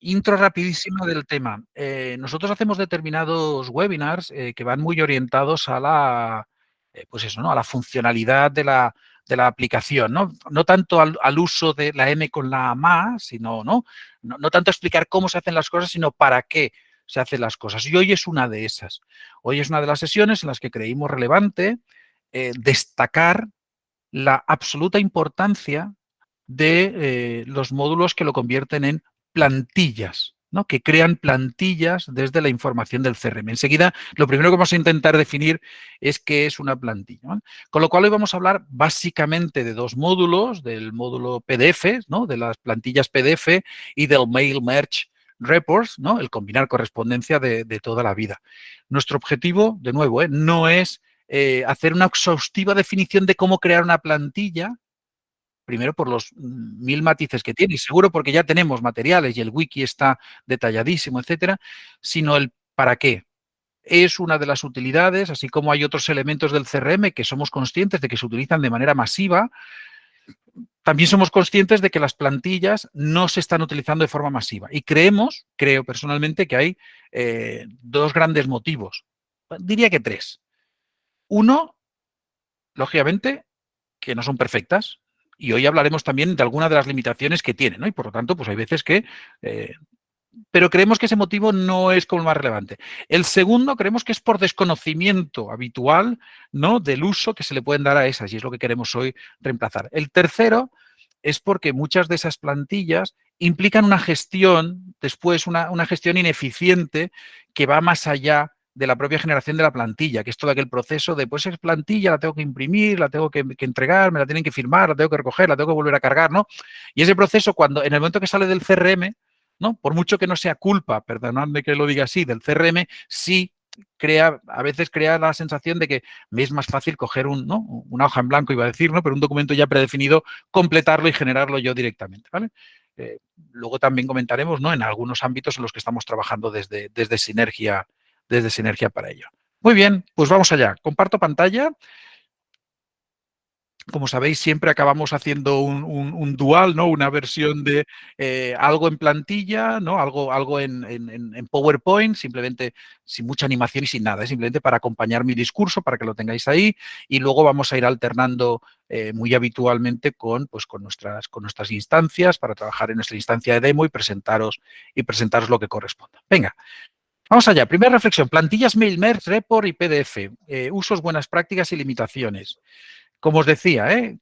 Intro rapidísima del tema. Nosotros hacemos determinados webinars que van muy orientados a la, pues eso, ¿no? A la funcionalidad de la aplicación, ¿no? No tanto al uso de la M con la más, sino, no tanto explicar cómo se hacen las cosas, sino para qué se hacen las cosas. Y hoy es una de esas. Hoy es una de las sesiones en las que creímos relevante destacar la absoluta importancia de los módulos que lo convierten en plantillas, ¿no? Que crean plantillas desde la información del CRM. Enseguida, lo primero que vamos a intentar definir es qué es una plantilla, ¿no? Con lo cual, hoy vamos a hablar básicamente de dos módulos, del módulo PDF, ¿no? De las plantillas PDF y del Mail Merge Reports, ¿no? El combinar correspondencia de toda la vida. Nuestro objetivo, de nuevo, no es hacer una exhaustiva definición de cómo crear una plantilla, primero por los 1000 matices que tiene, y seguro porque ya tenemos materiales y el wiki está detalladísimo, etcétera, sino el para qué. Es una de las utilidades, así como hay otros elementos del CRM que somos conscientes de que se utilizan de manera masiva, también somos conscientes de que las plantillas no se están utilizando de forma masiva. Y creo personalmente, que hay dos grandes motivos. Diría que tres. Uno, lógicamente, que no son perfectas. Y hoy hablaremos también de algunas de las limitaciones que tienen, ¿no? Y por lo tanto, pues hay veces que... pero creemos que ese motivo no es como el más relevante. El segundo, creemos que es por desconocimiento habitual, ¿no? Del uso que se le pueden dar a esas, y es lo que queremos hoy reemplazar. El tercero es porque muchas de esas plantillas implican una gestión, después una gestión ineficiente que va más allá de la propia generación de la plantilla, que es todo aquel proceso de, pues es plantilla, la tengo que imprimir, la tengo que entregar, me la tienen que firmar, la tengo que recoger, la tengo que volver a cargar, ¿no? Y ese proceso, cuando en el momento que sale del CRM, ¿no? Por mucho que no sea culpa, perdonadme que lo diga así, del CRM, sí a veces crea la sensación de que me es más fácil coger una hoja en blanco, iba a decir, ¿no? Pero un documento ya predefinido, completarlo y generarlo yo directamente, ¿vale? Luego también comentaremos, ¿no? En algunos ámbitos en los que estamos trabajando desde Sinergia para ello. Muy bien, pues vamos allá. Comparto pantalla. Como sabéis, siempre acabamos haciendo un dual, ¿no? Una versión de algo en plantilla, ¿no? Algo en PowerPoint, simplemente sin mucha animación y sin nada, simplemente para acompañar mi discurso, para que lo tengáis ahí, y luego vamos a ir alternando muy habitualmente con nuestras instancias, para trabajar en nuestra instancia de demo y presentaros lo que corresponda. Venga. Vamos allá. Primera reflexión. Plantillas Mail Merge, Report y PDF. Usos, buenas prácticas y limitaciones. Como os decía,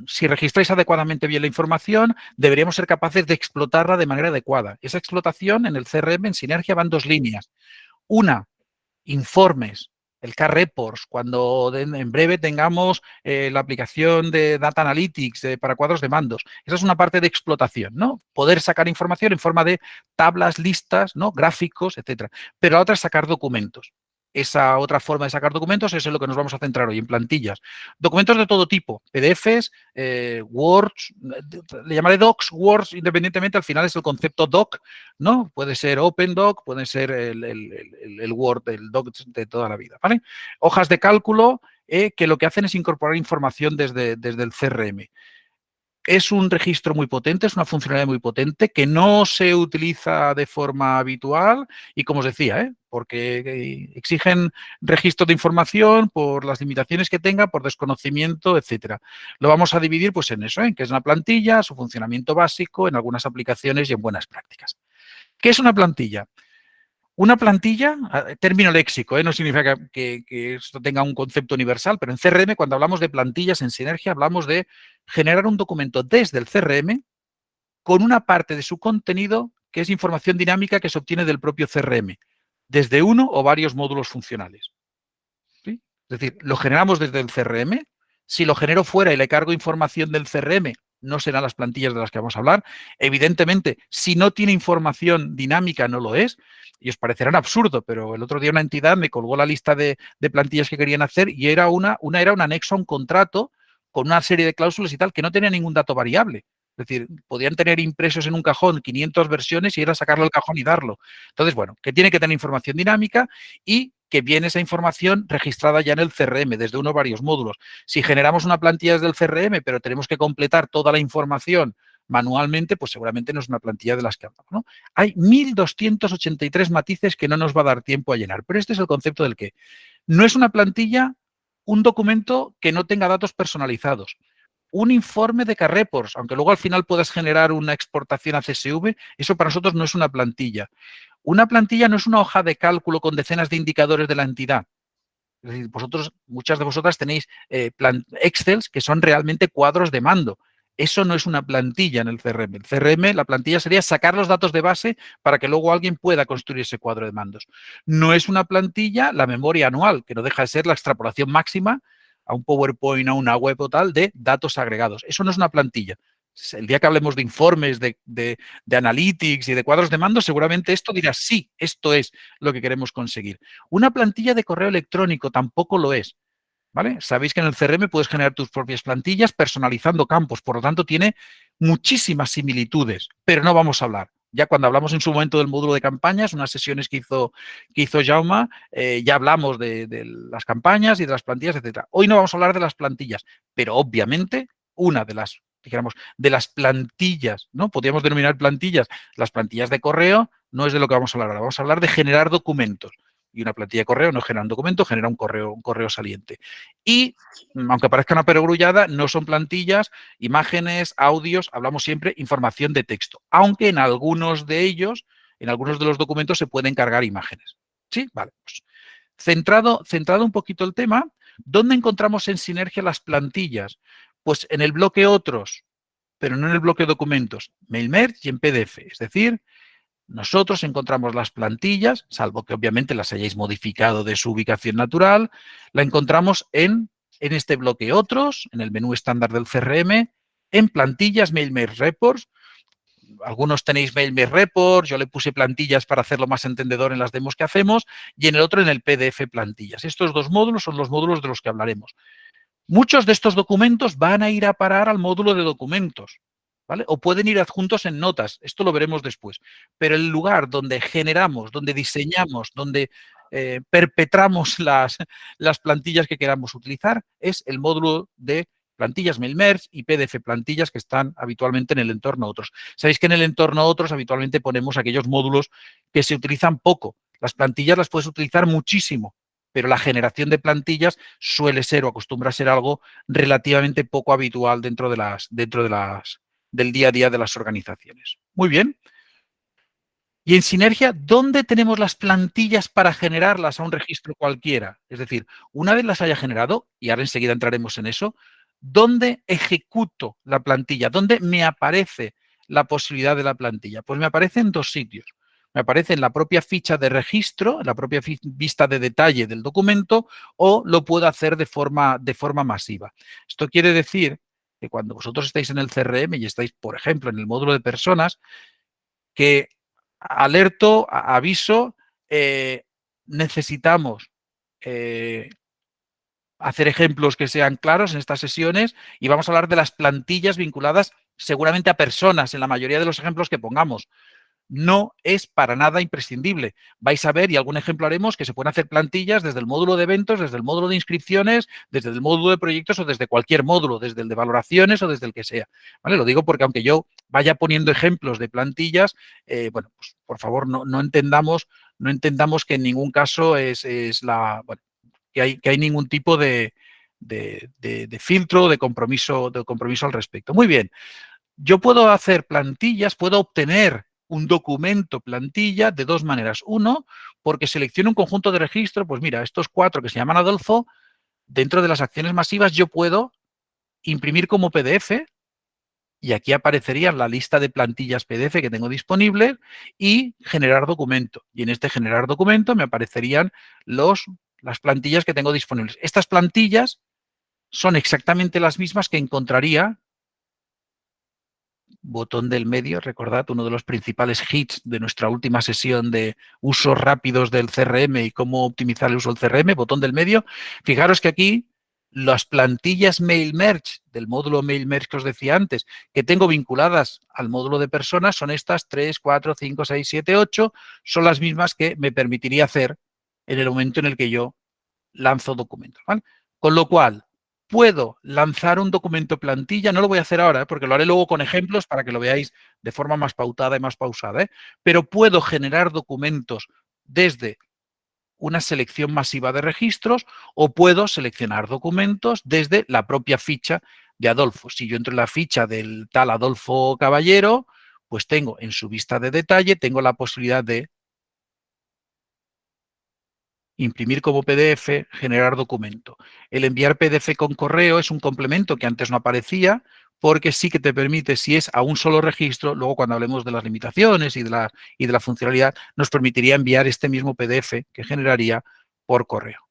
si registráis adecuadamente bien la información, deberíamos ser capaces de explotarla de manera adecuada. Esa explotación en el CRM, en Sinergia, van dos líneas. Una, informes, el K-Reports, cuando en breve tengamos la aplicación de Data Analytics para cuadros de mandos. Esa es una parte de explotación, ¿no? Poder sacar información en forma de tablas, listas, ¿no? Gráficos, etcétera. Pero la otra es sacar documentos. Esa otra forma de sacar documentos es en lo que nos vamos a centrar hoy, en plantillas. Documentos de todo tipo, PDFs, Words, le llamaré Docs, Words, independientemente, al final es el concepto Doc, ¿no? Puede ser OpenDoc, puede ser el Word, el Doc de toda la vida, ¿vale? Hojas de cálculo que lo que hacen es incorporar información desde el CRM. Es un registro muy potente, es una funcionalidad muy potente que no se utiliza de forma habitual y, como os decía, porque exigen registro de información por las limitaciones que tenga, por desconocimiento, etcétera. Lo vamos a dividir pues en eso, en que es una plantilla, su funcionamiento básico, en algunas aplicaciones y en buenas prácticas. ¿Qué es una plantilla? Una plantilla, término léxico, no significa que esto tenga un concepto universal, pero en CRM, cuando hablamos de plantillas en Sinergia, hablamos de generar un documento desde el CRM con una parte de su contenido que es información dinámica que se obtiene del propio CRM, desde uno o varios módulos funcionales. ¿Sí? Es decir, lo generamos desde el CRM. Si lo genero fuera y le cargo información del CRM, no serán las plantillas de las que vamos a hablar. Evidentemente, si no tiene información dinámica, no lo es. Y os parecerán absurdo, pero el otro día una entidad me colgó la lista de plantillas que querían hacer y era era un anexo a un contrato con una serie de cláusulas y tal que no tenía ningún dato variable. Es decir, podían tener impresos en un cajón 500 versiones y era sacarlo del cajón y darlo. Entonces, bueno, que tiene que tener información dinámica y que viene esa información registrada ya en el CRM, desde uno o varios módulos. Si generamos una plantilla desde el CRM, pero tenemos que completar toda la información manualmente, pues seguramente no es una plantilla de las que hablamos, ¿no? Hay 1.283 matices que no nos va a dar tiempo a llenar, pero este es el concepto del que no es una plantilla un documento que no tenga datos personalizados. Un informe de CARREPORTS, aunque luego al final puedas generar una exportación a CSV, eso para nosotros no es una plantilla. Una plantilla no es una hoja de cálculo con decenas de indicadores de la entidad. Es decir, muchas de vosotras tenéis Excels que son realmente cuadros de mando. Eso no es una plantilla en el CRM. El CRM, la plantilla sería sacar los datos de base para que luego alguien pueda construir ese cuadro de mandos. No es una plantilla la memoria anual, que no deja de ser la extrapolación máxima a un PowerPoint, a una web o tal, de datos agregados. Eso no es una plantilla. El día que hablemos de informes, de analytics y de cuadros de mando, seguramente esto dirá, sí, esto es lo que queremos conseguir. Una plantilla de correo electrónico tampoco lo es. ¿Vale? Sabéis que en el CRM puedes generar tus propias plantillas personalizando campos, por lo tanto tiene muchísimas similitudes, pero no vamos a hablar. Ya cuando hablamos en su momento del módulo de campañas, unas sesiones que hizo Jaume, ya hablamos de las campañas y de las plantillas, etcétera. Hoy no vamos a hablar de las plantillas, pero obviamente una de las, dijéramos, de las plantillas, ¿no? Podríamos denominar plantillas, las plantillas de correo, no es de lo que vamos a hablar ahora. Vamos a hablar de generar documentos. Y una plantilla de correo no genera un documento, genera un correo saliente. Y, aunque parezca una perogrullada, no son plantillas, imágenes, audios, hablamos siempre información de texto. Aunque en algunos de ellos, en algunos de los documentos se pueden cargar imágenes. ¿Sí? Vale. Pues, centrado un poquito el tema, ¿dónde encontramos en sinergia las plantillas? Pues en el bloque otros, pero no en el bloque documentos, Mail Merge y en PDF. Es decir, nosotros encontramos las plantillas, salvo que obviamente las hayáis modificado de su ubicación natural, la encontramos en este bloque otros, en el menú estándar del CRM, en plantillas MailMail Reports. Algunos tenéis MailMail Reports, yo le puse plantillas para hacerlo más entendedor en las demos que hacemos, y en el otro en el PDF plantillas. Estos dos módulos son los módulos de los que hablaremos. Muchos de estos documentos van a ir a parar al módulo de documentos, ¿vale? O pueden ir adjuntos en notas, esto lo veremos después. Pero el lugar donde generamos, donde diseñamos, donde perpetramos las plantillas que queramos utilizar es el módulo de plantillas MailMerge y PDF plantillas que están habitualmente en el entorno otros. Sabéis que en el entorno otros habitualmente ponemos aquellos módulos que se utilizan poco. Las plantillas las puedes utilizar muchísimo, pero la generación de plantillas suele ser o acostumbra a ser algo relativamente poco habitual dentro del día a día de las organizaciones. Muy bien. Y en Sinergia, ¿dónde tenemos las plantillas para generarlas a un registro cualquiera? Es decir, una vez las haya generado, y ahora enseguida entraremos en eso, ¿dónde ejecuto la plantilla? ¿Dónde me aparece la posibilidad de la plantilla? Pues me aparece en dos sitios. Me aparece en la propia ficha de registro, en la propia vista de detalle del documento, o lo puedo hacer de forma masiva. Esto quiere decir que cuando vosotros estáis en el CRM y estáis, por ejemplo, en el módulo de personas, que alerto, aviso, necesitamos hacer ejemplos que sean claros en estas sesiones y vamos a hablar de las plantillas vinculadas seguramente a personas en la mayoría de los ejemplos que pongamos. No es para nada imprescindible. Vais a ver, y algún ejemplo haremos, que se pueden hacer plantillas desde el módulo de eventos, desde el módulo de inscripciones, desde el módulo de proyectos o desde cualquier módulo, desde el de valoraciones o desde el que sea. ¿Vale? Lo digo porque aunque yo vaya poniendo ejemplos de plantillas, bueno, pues por favor no entendamos que en ningún caso que hay ningún tipo de filtro, de compromiso al respecto. Muy bien. Yo puedo hacer plantillas, puedo obtener un documento plantilla de dos maneras. Uno, porque selecciono un conjunto de registro, pues mira, estos 4 que se llaman Adolfo, dentro de las acciones masivas yo puedo imprimir como PDF y aquí aparecería la lista de plantillas PDF que tengo disponible y generar documento. Y en este generar documento me aparecerían las plantillas que tengo disponibles. Estas plantillas son exactamente las mismas que encontraría botón del medio, recordad, uno de los principales hits de nuestra última sesión de usos rápidos del CRM y cómo optimizar el uso del CRM, botón del medio. Fijaros que aquí las plantillas Mail Merge del módulo Mail Merge que os decía antes, que tengo vinculadas al módulo de personas, son estas 3, 4, 5, 6, 7, 8, son las mismas que me permitiría hacer en el momento en el que yo lanzo documentos, ¿vale? Con lo cual, puedo lanzar un documento plantilla, no lo voy a hacer ahora, porque lo haré luego con ejemplos para que lo veáis de forma más pautada y más pausada, pero puedo generar documentos desde una selección masiva de registros o puedo seleccionar documentos desde la propia ficha de Adolfo. Si yo entro en la ficha del tal Adolfo Caballero, pues tengo en su vista de detalle, tengo la posibilidad de imprimir como PDF, generar documento. El enviar PDF con correo es un complemento que antes no aparecía, porque sí que te permite, si es a un solo registro, luego cuando hablemos de las limitaciones y de la funcionalidad, nos permitiría enviar este mismo PDF que generaría por correo.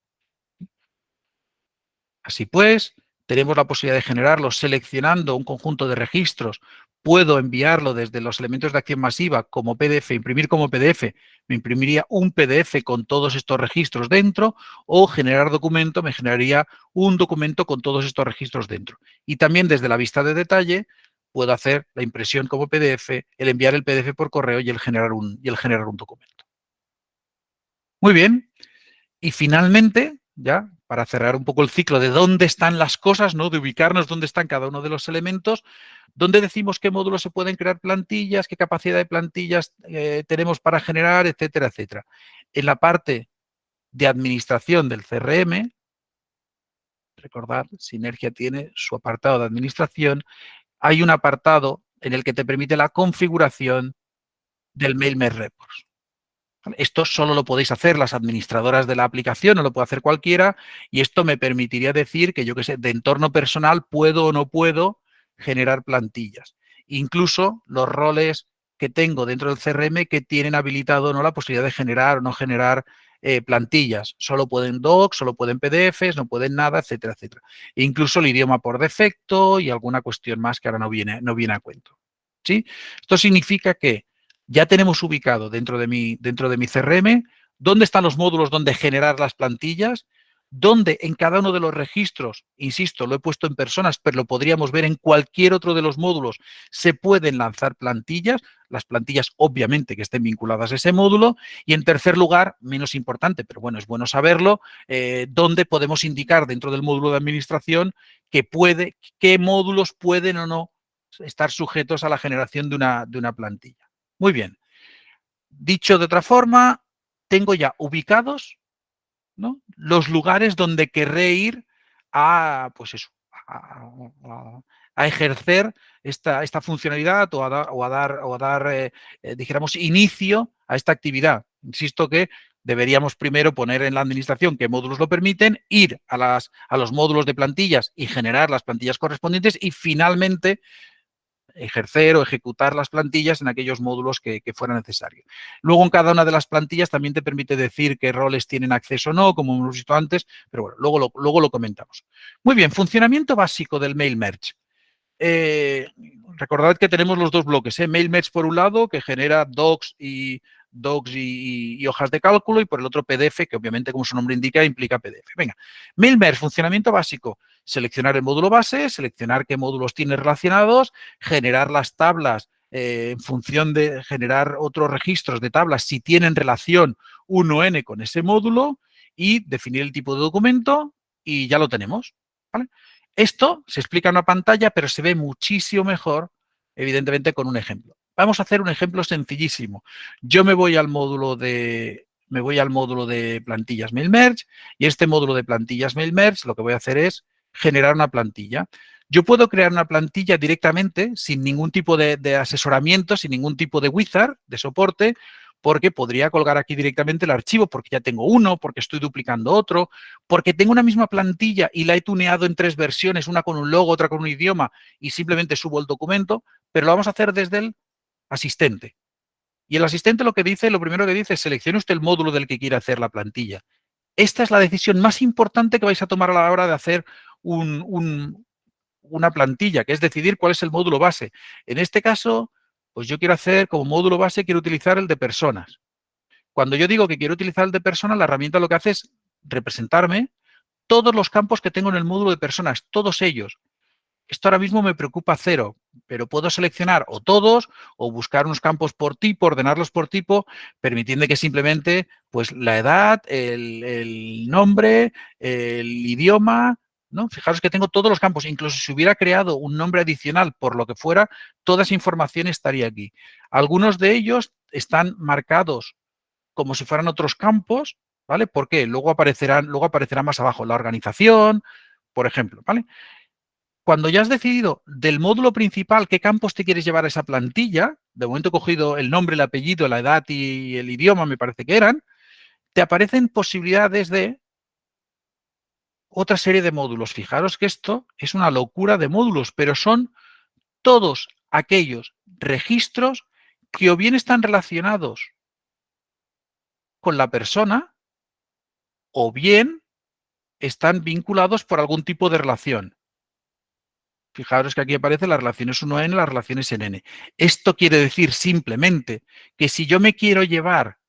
Así pues, tenemos la posibilidad de generarlo seleccionando un conjunto de registros. Puedo enviarlo desde los elementos de acción masiva como PDF, imprimir como PDF. Me imprimiría un PDF con todos estos registros dentro o generar documento, me generaría un documento con todos estos registros dentro. Y también desde la vista de detalle puedo hacer la impresión como PDF, el enviar el PDF por correo y el generar un documento. Muy bien. Y finalmente, ya para cerrar un poco el ciclo de dónde están las cosas, ¿no? De ubicarnos dónde están cada uno de los elementos, dónde decimos qué módulos se pueden crear plantillas, qué capacidad de plantillas tenemos para generar, etcétera, etcétera. En la parte de administración del CRM, recordad, Sinergia tiene su apartado de administración, hay un apartado en el que te permite la configuración del MailMesh Reports. Esto solo lo podéis hacer las administradoras de la aplicación, no lo puede hacer cualquiera, y esto me permitiría decir que yo que sé, de entorno personal puedo o no puedo generar plantillas. Incluso los roles que tengo dentro del CRM que tienen habilitado o no la posibilidad de generar o no generar plantillas. Solo pueden docs, solo pueden PDFs, no pueden nada, etcétera, etcétera. E incluso el idioma por defecto y alguna cuestión más que ahora no viene a cuento. ¿Sí? Esto significa que ya tenemos ubicado dentro de mi CRM dónde están los módulos donde generar las plantillas, dónde en cada uno de los registros, insisto, lo he puesto en personas, pero lo podríamos ver en cualquier otro de los módulos, se pueden lanzar plantillas, las plantillas obviamente que estén vinculadas a ese módulo, y en tercer lugar, menos importante, pero bueno, es bueno saberlo, dónde podemos indicar dentro del módulo de administración qué módulos pueden o no estar sujetos a la generación de una plantilla. Muy bien. Dicho de otra forma, tengo ya ubicados, ¿no?, los lugares donde querré ir a, pues eso, a ejercer esta funcionalidad o a dar dijéramos, inicio a esta actividad. Insisto que deberíamos primero poner en la administración qué módulos lo permiten, ir a los módulos de plantillas y generar las plantillas correspondientes y finalmente ejercer o ejecutar las plantillas en aquellos módulos que fuera necesario. Luego, en cada una de las plantillas también te permite decir qué roles tienen acceso o no, como hemos visto antes, pero bueno, luego lo comentamos. Muy bien, funcionamiento básico del Mail Merge. Recordad que tenemos los dos bloques, Mail Merge por un lado, que genera docs y hojas de cálculo, y por el otro PDF, que obviamente, como su nombre indica, implica PDF. Venga, Mail Merge, funcionamiento básico. Seleccionar el módulo base, seleccionar qué módulos tiene relacionados, generar las tablas en función de generar otros registros de tablas si tienen relación 1N con ese módulo y definir el tipo de documento y ya lo tenemos, ¿vale? Esto se explica en una pantalla, pero se ve muchísimo mejor, evidentemente, con un ejemplo. Vamos a hacer un ejemplo sencillísimo. Yo me voy al módulo de plantillas Mail Merge y este módulo de plantillas Mail Merge lo que voy a hacer es generar una plantilla. Yo puedo crear una plantilla directamente sin ningún tipo de asesoramiento, sin ningún tipo de wizard, de soporte, porque podría colgar aquí directamente el archivo porque ya tengo uno, porque estoy duplicando otro, porque tengo una misma plantilla y la he tuneado en 3 versiones, una con un logo, otra con un idioma, y simplemente subo el documento, pero lo vamos a hacer desde el asistente. Y el asistente lo primero que dice es seleccione usted el módulo del que quiere hacer la plantilla. Esta es la decisión más importante que vais a tomar a la hora de hacer una plantilla, que es decidir cuál es el módulo base. En este caso, pues yo quiero hacer como módulo base, quiero utilizar el de personas. Cuando yo digo que quiero utilizar el de personas, la herramienta lo que hace es representarme todos los campos que tengo en el módulo de personas, todos ellos. Esto ahora mismo me preocupa cero, pero puedo seleccionar o todos o buscar unos campos por tipo, ordenarlos por tipo, permitiendo que simplemente pues la edad, el nombre, el idioma, ¿no? Fijaros que tengo todos los campos, incluso si hubiera creado un nombre adicional por lo que fuera, toda esa información estaría aquí. Algunos de ellos están marcados como si fueran otros campos, ¿vale? ¿Por qué? Luego aparecerán más abajo la organización, por ejemplo, ¿vale? Cuando ya has decidido del módulo principal qué campos te quieres llevar a esa plantilla, de momento he cogido el nombre, el apellido, la edad y el idioma, me parece que eran, te aparecen posibilidades de otra serie de módulos. Fijaros que esto es una locura de módulos, pero son todos aquellos registros que o bien están relacionados con la persona o bien están vinculados por algún tipo de relación. Fijaros que aquí aparecen las relaciones 1N, las relaciones en N. Esto quiere decir simplemente que si yo me quiero llevar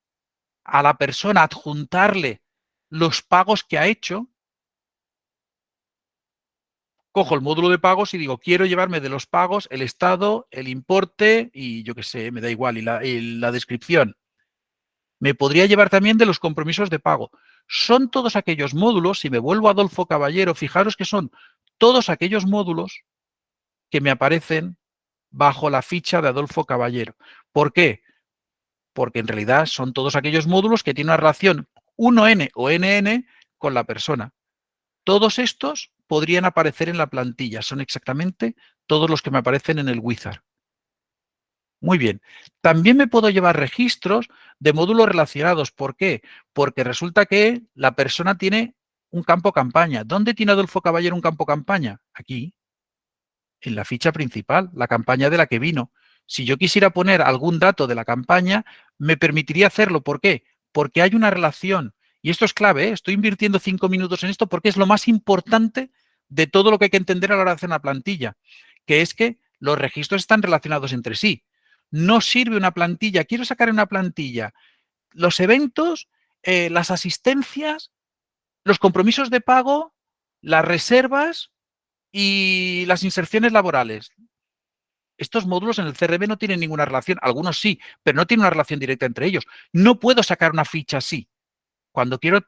a la persona, adjuntarle los pagos que ha hecho, cojo el módulo de pagos y digo, quiero llevarme de los pagos el estado, el importe y yo qué sé, me da igual, y la descripción. Me podría llevar también de los compromisos de pago. Son todos aquellos módulos, si me vuelvo a Adolfo Caballero, fijaros que son todos aquellos módulos que me aparecen bajo la ficha de Adolfo Caballero. ¿Por qué? Porque en realidad son todos aquellos módulos que tienen una relación 1N o NN con la persona. Todos estos podrían aparecer en la plantilla. Son exactamente todos los que me aparecen en el wizard. Muy bien. También me puedo llevar registros de módulos relacionados. ¿Por qué? Porque resulta que la persona tiene un campo campaña. ¿Dónde tiene Adolfo Caballero un campo campaña? Aquí, en la ficha principal, la campaña de la que vino. Si yo quisiera poner algún dato de la campaña, me permitiría hacerlo. ¿Por qué? Porque hay una relación. Y esto es clave, ¿eh? Estoy invirtiendo 5 minutos en esto porque es lo más importante de todo lo que hay que entender a la hora de hacer una plantilla, que es que los registros están relacionados entre sí. No sirve una plantilla. Quiero sacar una plantilla los eventos, las asistencias, los compromisos de pago, las reservas y las inserciones laborales. Estos módulos en el CRM no tienen ninguna relación, algunos sí, pero no tienen una relación directa entre ellos. No puedo sacar una ficha así. Cuando quiero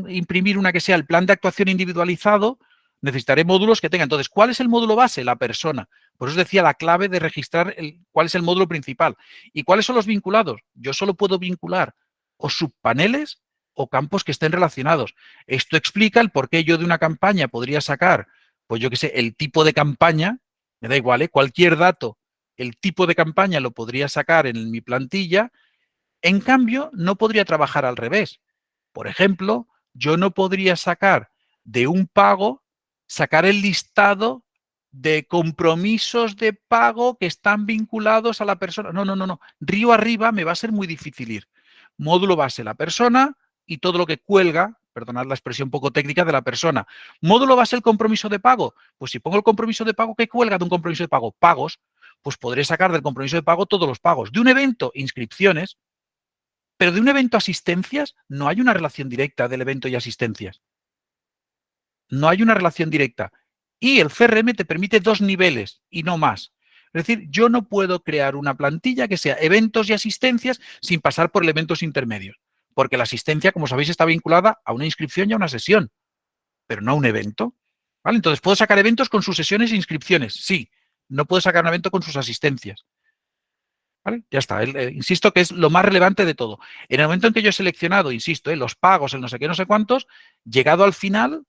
imprimir una que sea el plan de actuación individualizado, necesitaré módulos que tengan. Entonces, ¿cuál es el módulo base? La persona. Por eso decía la clave de registrar cuál es el módulo principal. ¿Y cuáles son los vinculados? Yo solo puedo vincular o subpaneles o campos que estén relacionados. Esto explica el por qué yo de una campaña podría sacar, pues yo qué sé, el tipo de campaña, me da igual, ¿eh? Cualquier dato, el tipo de campaña lo podría sacar en mi plantilla. En cambio, no podría trabajar al revés. Por ejemplo, yo no podría sacar de un pago, sacar el listado de compromisos de pago que están vinculados a la persona. No, no, no, no. Río arriba me va a ser muy difícil ir. Módulo base, la persona y todo lo que cuelga, perdonad la expresión poco técnica, de la persona. Módulo base, el compromiso de pago. Pues si pongo el compromiso de pago, ¿qué cuelga de un compromiso de pago? Pagos. Pues podré sacar del compromiso de pago todos los pagos. De un evento, inscripciones. Pero de un evento a asistencias no hay una relación directa del evento y asistencias. No hay una relación directa. Y el CRM te permite 2 niveles y no más. Es decir, yo no puedo crear una plantilla que sea eventos y asistencias sin pasar por elementos intermedios. Porque la asistencia, como sabéis, está vinculada a una inscripción y a una sesión, pero no a un evento. ¿Vale? Entonces, ¿puedo sacar eventos con sus sesiones e inscripciones? Sí. No puedo sacar un evento con sus asistencias. ¿Vale? Ya está. Insisto que es lo más relevante de todo. En el momento en que yo he seleccionado, insisto, los pagos, el no sé qué, no sé cuántos, llegado al final,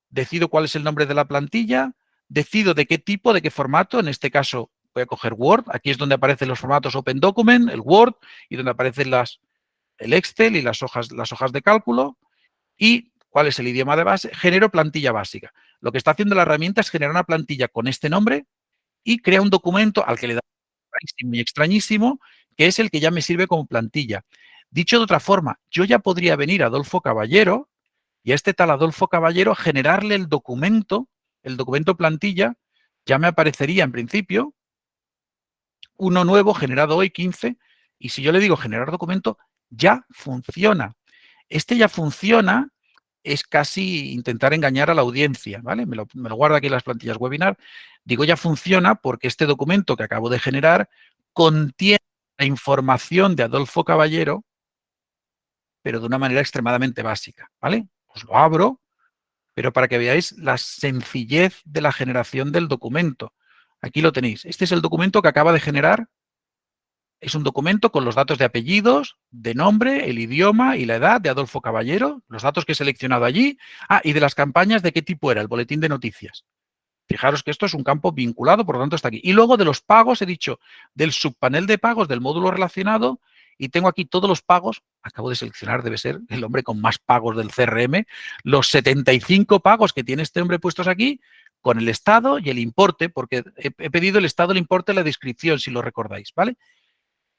decido cuál es el nombre de la plantilla, decido de qué tipo, de qué formato. En este caso voy a coger Word. Aquí es donde aparecen los formatos Open Document, el Word, y donde aparecen el Excel y las hojas de cálculo. Y cuál es el idioma de base. Genero plantilla básica. Lo que está haciendo la herramienta es generar una plantilla con este nombre y crea un documento al que le da y extrañísimo, que es el que ya me sirve como plantilla. Dicho de otra forma, yo ya podría venir a Adolfo Caballero y a este tal Adolfo Caballero generarle el documento plantilla, ya me aparecería en principio uno nuevo generado hoy 15 y si yo le digo generar documento, ya funciona. Este ya funciona es casi intentar engañar a la audiencia, ¿vale? Me lo guardo aquí en las plantillas webinar. Digo ya funciona porque este documento que acabo de generar contiene la información de Adolfo Caballero, pero de una manera extremadamente básica, ¿vale? Pues lo abro pero para que veáis la sencillez de la generación del documento. Aquí lo tenéis. Este es el documento que acaba de generar. Es un documento con los datos de apellidos, de nombre, el idioma y la edad de Adolfo Caballero, los datos que he seleccionado allí. Ah, y de las campañas, ¿de qué tipo era? El boletín de noticias. Fijaros que esto es un campo vinculado, por lo tanto está aquí. Y luego de los pagos, he dicho, del subpanel de pagos del módulo relacionado, y tengo aquí todos los pagos, acabo de seleccionar, debe ser el hombre con más pagos del CRM, los 75 pagos que tiene este hombre puestos aquí, con el estado y el importe, porque he pedido el estado, el importe, la descripción, si lo recordáis, ¿vale?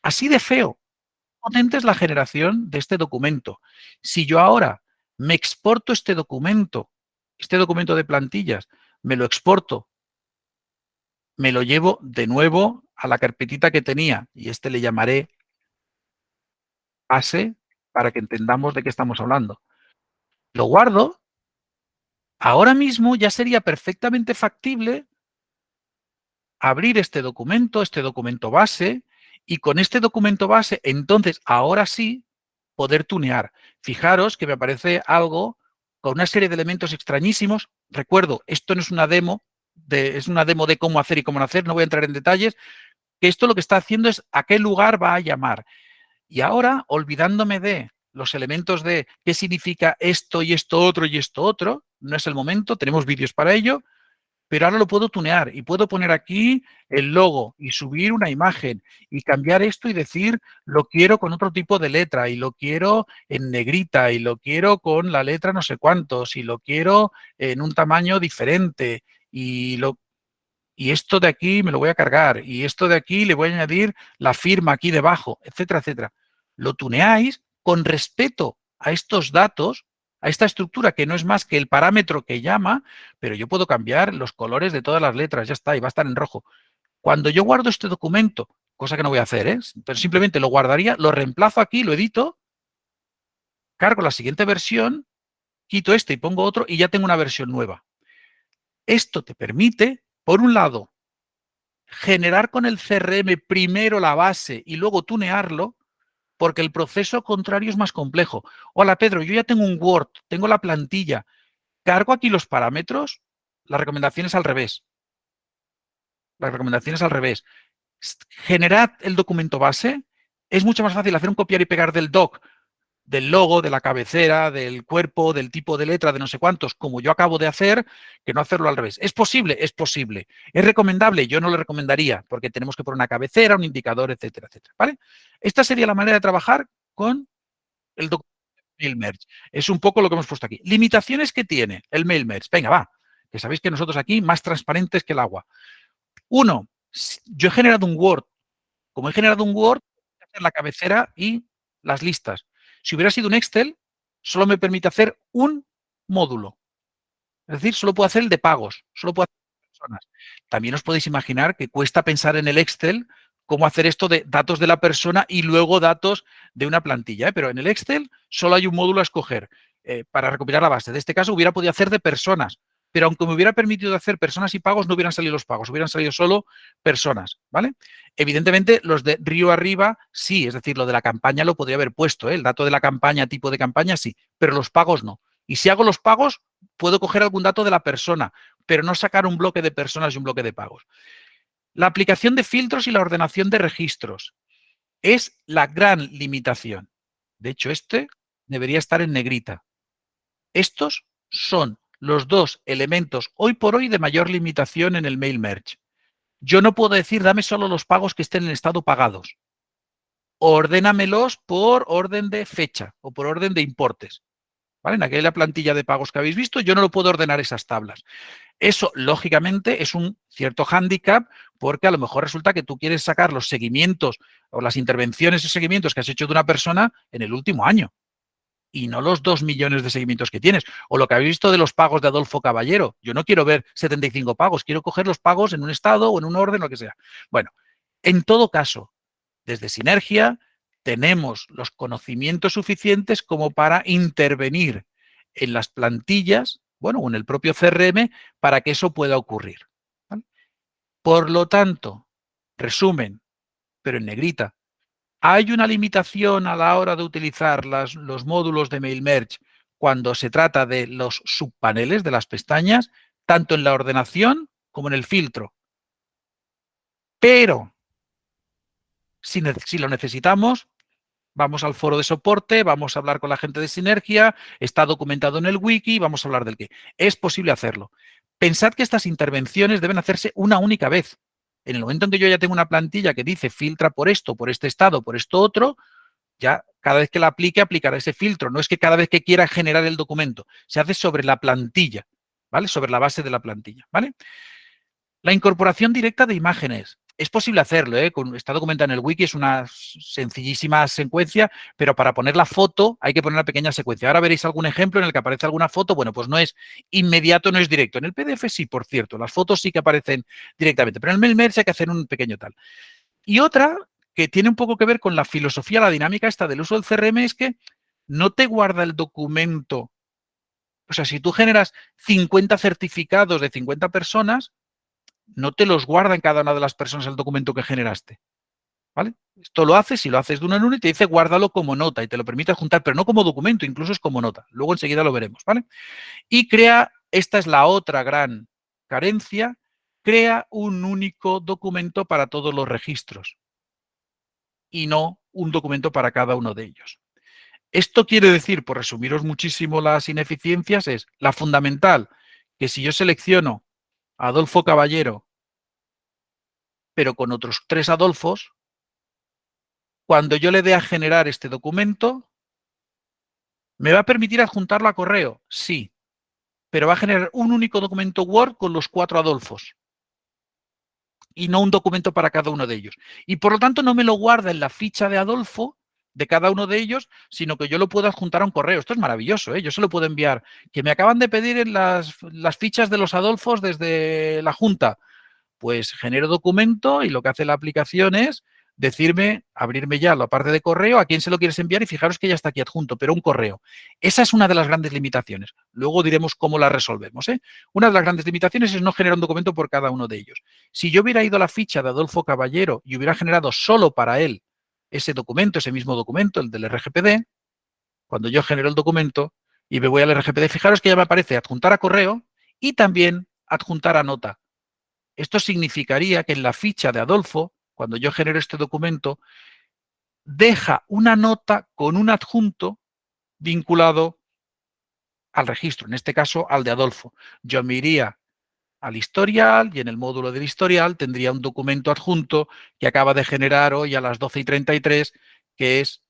Así de feo, potente es la generación de este documento. Si yo ahora me exporto este documento de plantillas, me lo exporto, me lo llevo de nuevo a la carpetita que tenía y este le llamaré base para que entendamos de qué estamos hablando. Lo guardo. Ahora mismo ya sería perfectamente factible abrir este documento base, y con este documento base, entonces, ahora sí, poder tunear. Fijaros que me aparece algo con una serie de elementos extrañísimos. Recuerdo, esto no es una demo, es una demo de cómo hacer y cómo no hacer, no voy a entrar en detalles, que esto lo que está haciendo es a qué lugar va a llamar. Y ahora, olvidándome de los elementos de qué significa esto y esto otro y esto otro, no es el momento, tenemos vídeos para ello, pero ahora lo puedo tunear y puedo poner aquí el logo y subir una imagen y cambiar esto y decir lo quiero con otro tipo de letra y lo quiero en negrita y lo quiero con la letra no sé cuántos y lo quiero en un tamaño diferente y esto de aquí me lo voy a cargar y esto de aquí le voy a añadir la firma aquí debajo, etcétera, etcétera. Lo tuneáis con respeto a estos datos, a esta estructura que no es más que el parámetro que llama, pero yo puedo cambiar los colores de todas las letras, ya está, y va a estar en rojo. Cuando yo guardo este documento, cosa que no voy a hacer, pero simplemente lo guardaría, lo reemplazo aquí, lo edito, cargo la siguiente versión, quito este y pongo otro y ya tengo una versión nueva. Esto te permite, por un lado, generar con el CRM primero la base y luego tunearlo, porque el proceso contrario es más complejo. Hola, Pedro, yo ya tengo un Word, tengo la plantilla, cargo aquí los parámetros, la recomendación es al revés. La recomendación es al revés. Generad el documento base. Es mucho más fácil hacer un copiar y pegar del doc, del logo, de la cabecera, del cuerpo, del tipo de letra, de no sé cuántos, como yo acabo de hacer, que no hacerlo al revés. ¿Es posible? Es posible. ¿Es recomendable? Yo no lo recomendaría, porque tenemos que poner una cabecera, un indicador, etcétera, etcétera. ¿Vale? Esta sería la manera de trabajar con el documento Mail Merge. Es un poco lo que hemos puesto aquí. Limitaciones que tiene el Mail Merge. Venga, va. Que sabéis que nosotros aquí más transparentes que el agua. Uno, yo he generado un Word. Como he generado un Word, voy a hacer la cabecera y las listas. Si hubiera sido un Excel, solo me permite hacer un módulo. Es decir, solo puedo hacer el de pagos, solo puedo hacer personas. También os podéis imaginar que cuesta pensar en el Excel cómo hacer esto de datos de la persona y luego datos de una plantilla. Pero en el Excel solo hay un módulo a escoger para recopilar la base. De este caso hubiera podido hacer de personas, pero aunque me hubiera permitido hacer personas y pagos, no hubieran salido los pagos, hubieran salido solo personas, ¿vale? Evidentemente, los de río arriba, sí, es decir, lo de la campaña lo podría haber puesto, el dato de la campaña, tipo de campaña, sí, pero los pagos no. Y si hago los pagos, puedo coger algún dato de la persona, pero no sacar un bloque de personas y un bloque de pagos. La aplicación de filtros y la ordenación de registros es la gran limitación. De hecho, este debería estar en negrita. Estos son los dos elementos hoy por hoy de mayor limitación en el Mail Merge. Yo no puedo decir, dame solo los pagos que estén en estado pagados. Ordénamelos por orden de fecha o por orden de importes. ¿Vale? En aquella plantilla de pagos que habéis visto, yo no lo puedo ordenar esas tablas. Eso, lógicamente, es un cierto hándicap porque a lo mejor resulta que tú quieres sacar los seguimientos o las intervenciones y seguimientos que has hecho de una persona en el último año y no los 2 millones de seguimientos que tienes. O lo que habéis visto de los pagos de Adolfo Caballero. Yo no quiero ver 75 pagos, quiero coger los pagos en un estado o en un orden, lo que sea. Bueno, en todo caso, desde Sinergia tenemos los conocimientos suficientes como para intervenir en las plantillas, bueno, o en el propio CRM, para que eso pueda ocurrir. ¿Vale? Por lo tanto, resumen, pero en negrita, ¿hay una limitación a la hora de utilizar los módulos de Mail Merge cuando se trata de los subpaneles de las pestañas, tanto en la ordenación como en el filtro. Pero si lo necesitamos, vamos al foro de soporte, vamos a hablar con la gente de Sinergia, está documentado en el wiki, vamos a hablar del qué. Es posible hacerlo. Pensad que estas intervenciones deben hacerse una única vez. En el momento en que yo ya tengo una plantilla que dice filtra por esto, por este estado, por esto otro, ya cada vez que la aplique, aplicará ese filtro. No es que cada vez que quiera generar el documento, se hace sobre la plantilla, ¿vale? Sobre la base de la plantilla, ¿vale? La incorporación directa de imágenes. Es posible hacerlo, ¿eh? Está documentado en el wiki, es una sencillísima secuencia, pero para poner la foto hay que poner una pequeña secuencia. Ahora veréis algún ejemplo en el que aparece alguna foto. Bueno, pues no es inmediato, no es directo. En el PDF sí, por cierto, las fotos sí que aparecen directamente, pero en el MailMerge hay que hacer un pequeño tal. Y otra que tiene un poco que ver con la filosofía, la dinámica esta del uso del CRM es que no te guarda el documento. O sea, si tú generas 50 certificados de 50 personas, no te los guarda en cada una de las personas el documento que generaste. ¿Vale? Esto lo haces, si lo haces de uno en uno y te dice guárdalo como nota y te lo permite juntar, pero no como documento, incluso es como nota. Luego enseguida lo veremos, ¿vale? Y crea, esta es la otra gran carencia, crea un único documento para todos los registros y no un documento para cada uno de ellos. Esto quiere decir, por resumiros muchísimo las ineficiencias, es la fundamental, que si yo selecciono a Adolfo Caballero, pero con otros 3 Adolfos, cuando yo le dé a generar este documento, ¿me va a permitir adjuntarlo a correo? Sí, pero va a generar un único documento Word con los 4 Adolfos y no un documento para cada uno de ellos. Y por lo tanto no me lo guarda en la ficha de Adolfo de cada uno de ellos, sino que yo lo puedo adjuntar a un correo. Esto es maravilloso, ¿eh? Yo se lo puedo enviar. Que me acaban de pedir en las fichas de los Adolfos desde la Junta. Pues genero documento y lo que hace la aplicación es decirme, abrirme ya la parte de correo, a quién se lo quieres enviar y fijaros que ya está aquí adjunto, pero un correo. Esa es una de las grandes limitaciones. Luego diremos cómo la resolvemos, ¿eh? Una de las grandes limitaciones es no generar un documento por cada uno de ellos. Si yo hubiera ido a la ficha de Adolfo Caballero y hubiera generado solo para él ese documento, ese mismo documento, el del RGPD, cuando yo genero el documento y me voy al RGPD, fijaros que ya me aparece adjuntar a correo y también adjuntar a nota. Esto significaría que en la ficha de Adolfo, cuando yo genero este documento, deja una nota con un adjunto vinculado al registro, en este caso al de Adolfo. Yo me iría al historial y en el módulo del historial tendría un documento adjunto que acaba de generar hoy a las 12:33, que es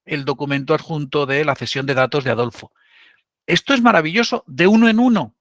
el documento adjunto de la cesión de datos de Adolfo. Esto es maravilloso de uno en uno.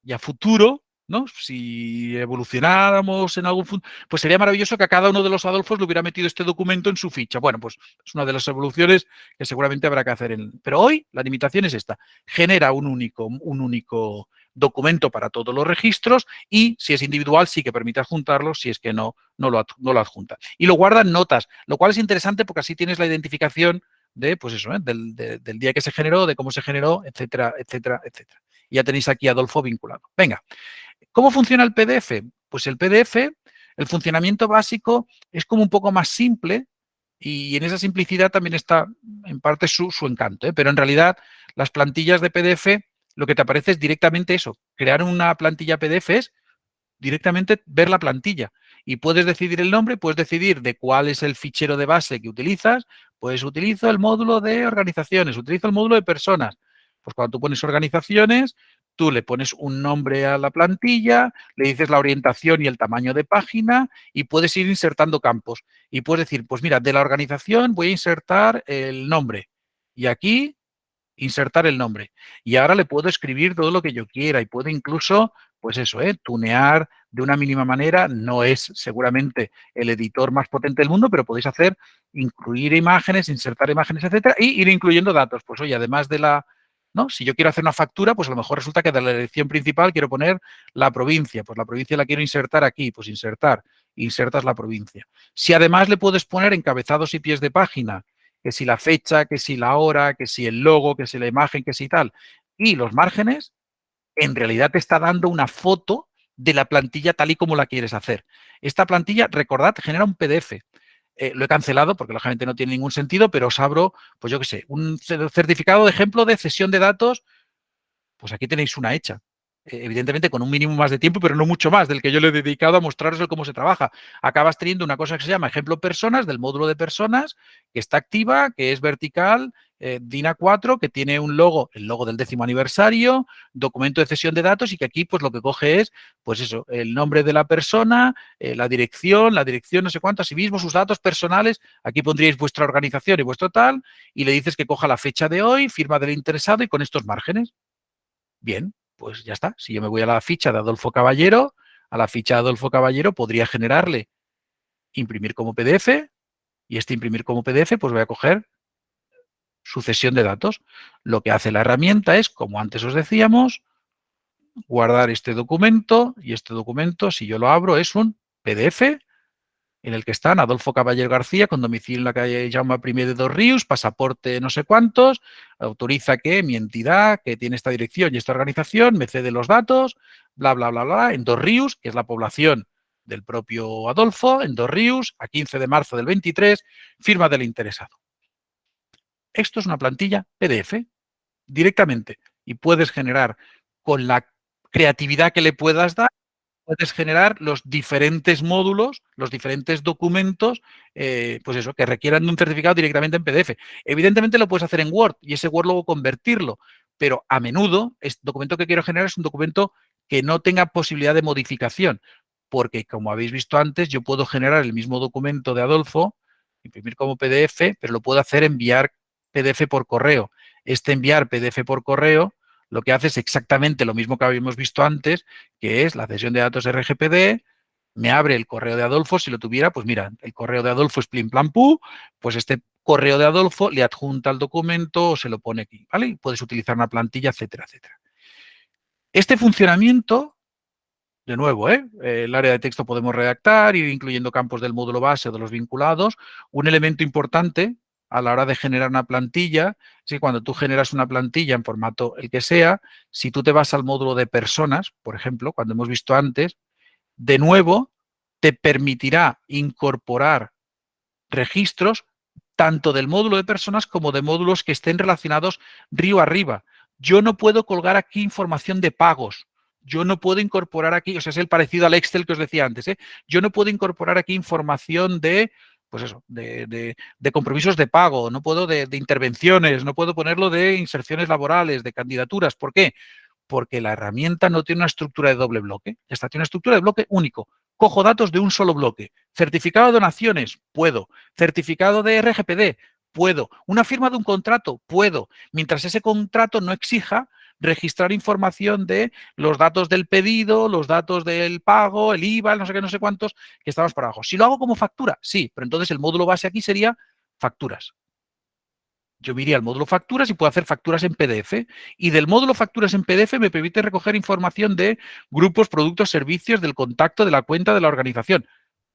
Y a futuro, ¿no? Si evolucionáramos en algún punto, pues sería maravilloso que a cada uno de los Adolfos le hubiera metido este documento en su ficha. Bueno, pues es una de las evoluciones que seguramente habrá que hacer. Pero hoy la limitación es esta. Genera un único documento para todos los registros y si es individual sí que permite adjuntarlo, si es que no lo adjunta. Y lo guarda en notas, lo cual es interesante porque así tienes la identificación de, pues eso, del día que se generó, de cómo se generó, etcétera, etcétera, etcétera. Y ya tenéis aquí a Adolfo vinculado. Venga, ¿cómo funciona el PDF? Pues el PDF, el funcionamiento básico es como un poco más simple y en esa simplicidad también está en parte su encanto, ¿eh? Pero en realidad las plantillas de PDF lo que te aparece es directamente eso. Crear una plantilla PDF es directamente ver la plantilla y puedes decidir el nombre, puedes decidir de cuál es el fichero de base que utilizas, pues utilizo el módulo de organizaciones, utilizo el módulo de personas. Pues cuando tú pones organizaciones, tú le pones un nombre a la plantilla, le dices la orientación y el tamaño de página y puedes ir insertando campos. Y puedes decir, pues mira, de la organización voy a insertar el nombre. Y aquí insertar el nombre. Y ahora le puedo escribir todo lo que yo quiera y puedo incluso, pues eso, tunear de una mínima manera. No es seguramente el editor más potente del mundo, pero podéis hacer, incluir imágenes, insertar imágenes, etcétera, y ir incluyendo datos. Pues oye, además de la, ¿no? Si yo quiero hacer una factura, pues a lo mejor resulta que de la dirección principal quiero poner la provincia. Pues la provincia la quiero insertar aquí, pues insertas la provincia. Si además le puedes poner encabezados y pies de página, que si la fecha, que si la hora, que si el logo, que si la imagen, que si tal, y los márgenes, en realidad te está dando una foto de la plantilla tal y como la quieres hacer. Esta plantilla, recordad, genera un PDF. lo he cancelado porque lógicamente no tiene ningún sentido, pero os abro, pues yo qué sé, un certificado de ejemplo de cesión de datos, pues aquí tenéis una hecha. Evidentemente con un mínimo más de tiempo, pero no mucho más del que yo le he dedicado a mostraros el cómo se trabaja. Acabas teniendo una cosa que se llama ejemplo personas, del módulo de personas, que está activa, que es vertical, DIN A4, que tiene un logo, el logo del 10º aniversario, documento de cesión de datos y que aquí pues lo que coge es, pues eso, el nombre de la persona, la dirección no sé cuánto, asimismo sus datos personales, aquí pondríais vuestra organización y vuestro tal, y le dices que coja la fecha de hoy, firma del interesado y con estos márgenes. Bien, pues ya está. Si yo me voy a la ficha de Adolfo Caballero, a la ficha de Adolfo Caballero podría generarle imprimir como PDF y este imprimir como PDF pues voy a coger sucesión de datos. Lo que hace la herramienta es, como antes os decíamos, guardar este documento y este documento, si yo lo abro, es un PDF en el que están Adolfo Caballero García, con domicilio en la calle Jaume I de Dos Ríos, pasaporte no sé cuántos, autoriza que mi entidad, que tiene esta dirección y esta organización, me cede los datos, bla, bla, bla, bla, en Dos Ríos, que es la población del propio Adolfo, en Dos Ríos, a 15 de marzo del 23, firma del interesado. Esto es una plantilla PDF, directamente, y puedes generar con la creatividad que le puedas dar, puedes generar los diferentes módulos, los diferentes documentos, pues eso, que requieran de un certificado directamente en PDF. Evidentemente lo puedes hacer en Word y ese Word luego convertirlo, pero a menudo este documento que quiero generar es un documento que no tenga posibilidad de modificación, porque como habéis visto antes, yo puedo generar el mismo documento de Adolfo, imprimir como PDF, pero lo puedo hacer enviar PDF por correo. Este enviar PDF por correo lo que hace es exactamente lo mismo que habíamos visto antes, que es la cesión de datos RGPD, me abre el correo de Adolfo, si lo tuviera, pues mira, el correo de Adolfo es plim plan pu, pues este correo de Adolfo le adjunta el documento o se lo pone aquí, ¿vale? Y puedes utilizar una plantilla, etcétera, etcétera. Este funcionamiento, de nuevo, el área de texto podemos redactar, ir incluyendo campos del módulo base o de los vinculados. Un elemento importante a la hora de generar una plantilla es que cuando tú generas una plantilla en formato el que sea, si tú te vas al módulo de personas, por ejemplo, cuando hemos visto antes, de nuevo te permitirá incorporar registros tanto del módulo de personas como de módulos que estén relacionados río arriba. Yo no puedo colgar aquí información de pagos. Yo no puedo incorporar aquí, o sea, es el parecido al Excel que os decía antes, ¿eh? Yo no puedo incorporar aquí información de, pues eso, de compromisos de pago, no puedo de intervenciones, no puedo ponerlo de inserciones laborales, de candidaturas. ¿Por qué? Porque la herramienta no tiene una estructura de doble bloque. Esta tiene una estructura de bloque único. Cojo datos de un solo bloque. Certificado de donaciones, puedo. Certificado de RGPD, puedo. Una firma de un contrato, puedo. Mientras ese contrato no exija registrar información de los datos del pedido, los datos del pago, el IVA, no sé qué, no sé cuántos, que estamos por abajo. Si lo hago como factura, sí, pero entonces el módulo base aquí sería facturas. Yo me iría al módulo facturas y puedo hacer facturas en PDF. Y del módulo facturas en PDF me permite recoger información de grupos, productos, servicios, del contacto, de la cuenta, de la organización.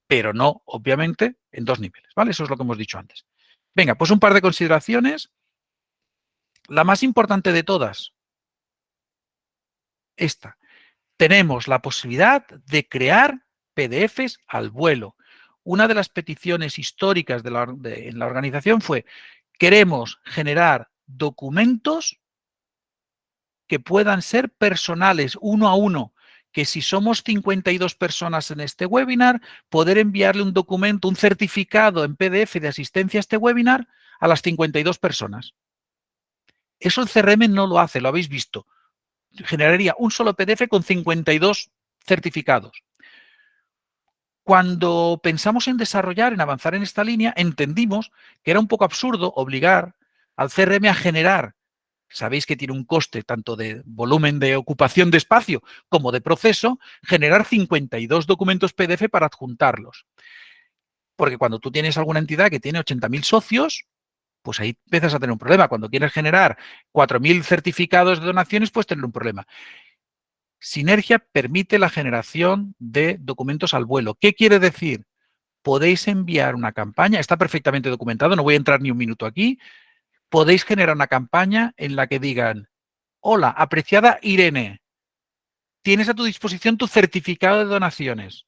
Pero no, obviamente, en dos niveles, ¿vale? Eso es lo que hemos dicho antes. Venga, pues un par de consideraciones. La más importante de todas, esta. Tenemos la posibilidad de crear PDFs al vuelo. Una de las peticiones históricas en la organización fue, queremos generar documentos que puedan ser personales, uno a uno, que si somos 52 personas en este webinar, poder enviarle un documento, un certificado en PDF de asistencia a este webinar a las 52 personas. Eso el CRM no lo hace, lo habéis visto. Generaría un solo PDF con 52 certificados. Cuando pensamos en desarrollar, en avanzar en esta línea, entendimos que era un poco absurdo obligar al CRM a generar. Sabéis que tiene un coste tanto de volumen de ocupación de espacio como de proceso, generar 52 documentos PDF para adjuntarlos. Porque cuando tú tienes alguna entidad que tiene 80.000 socios, pues ahí empiezas a tener un problema. Cuando quieres generar 4.000 certificados de donaciones, puedes tener un problema. Sinergia permite la generación de documentos al vuelo. ¿Qué quiere decir? Podéis enviar una campaña, está perfectamente documentado, no voy a entrar ni un minuto aquí, podéis generar una campaña en la que digan, hola, apreciada Irene, tienes a tu disposición tu certificado de donaciones.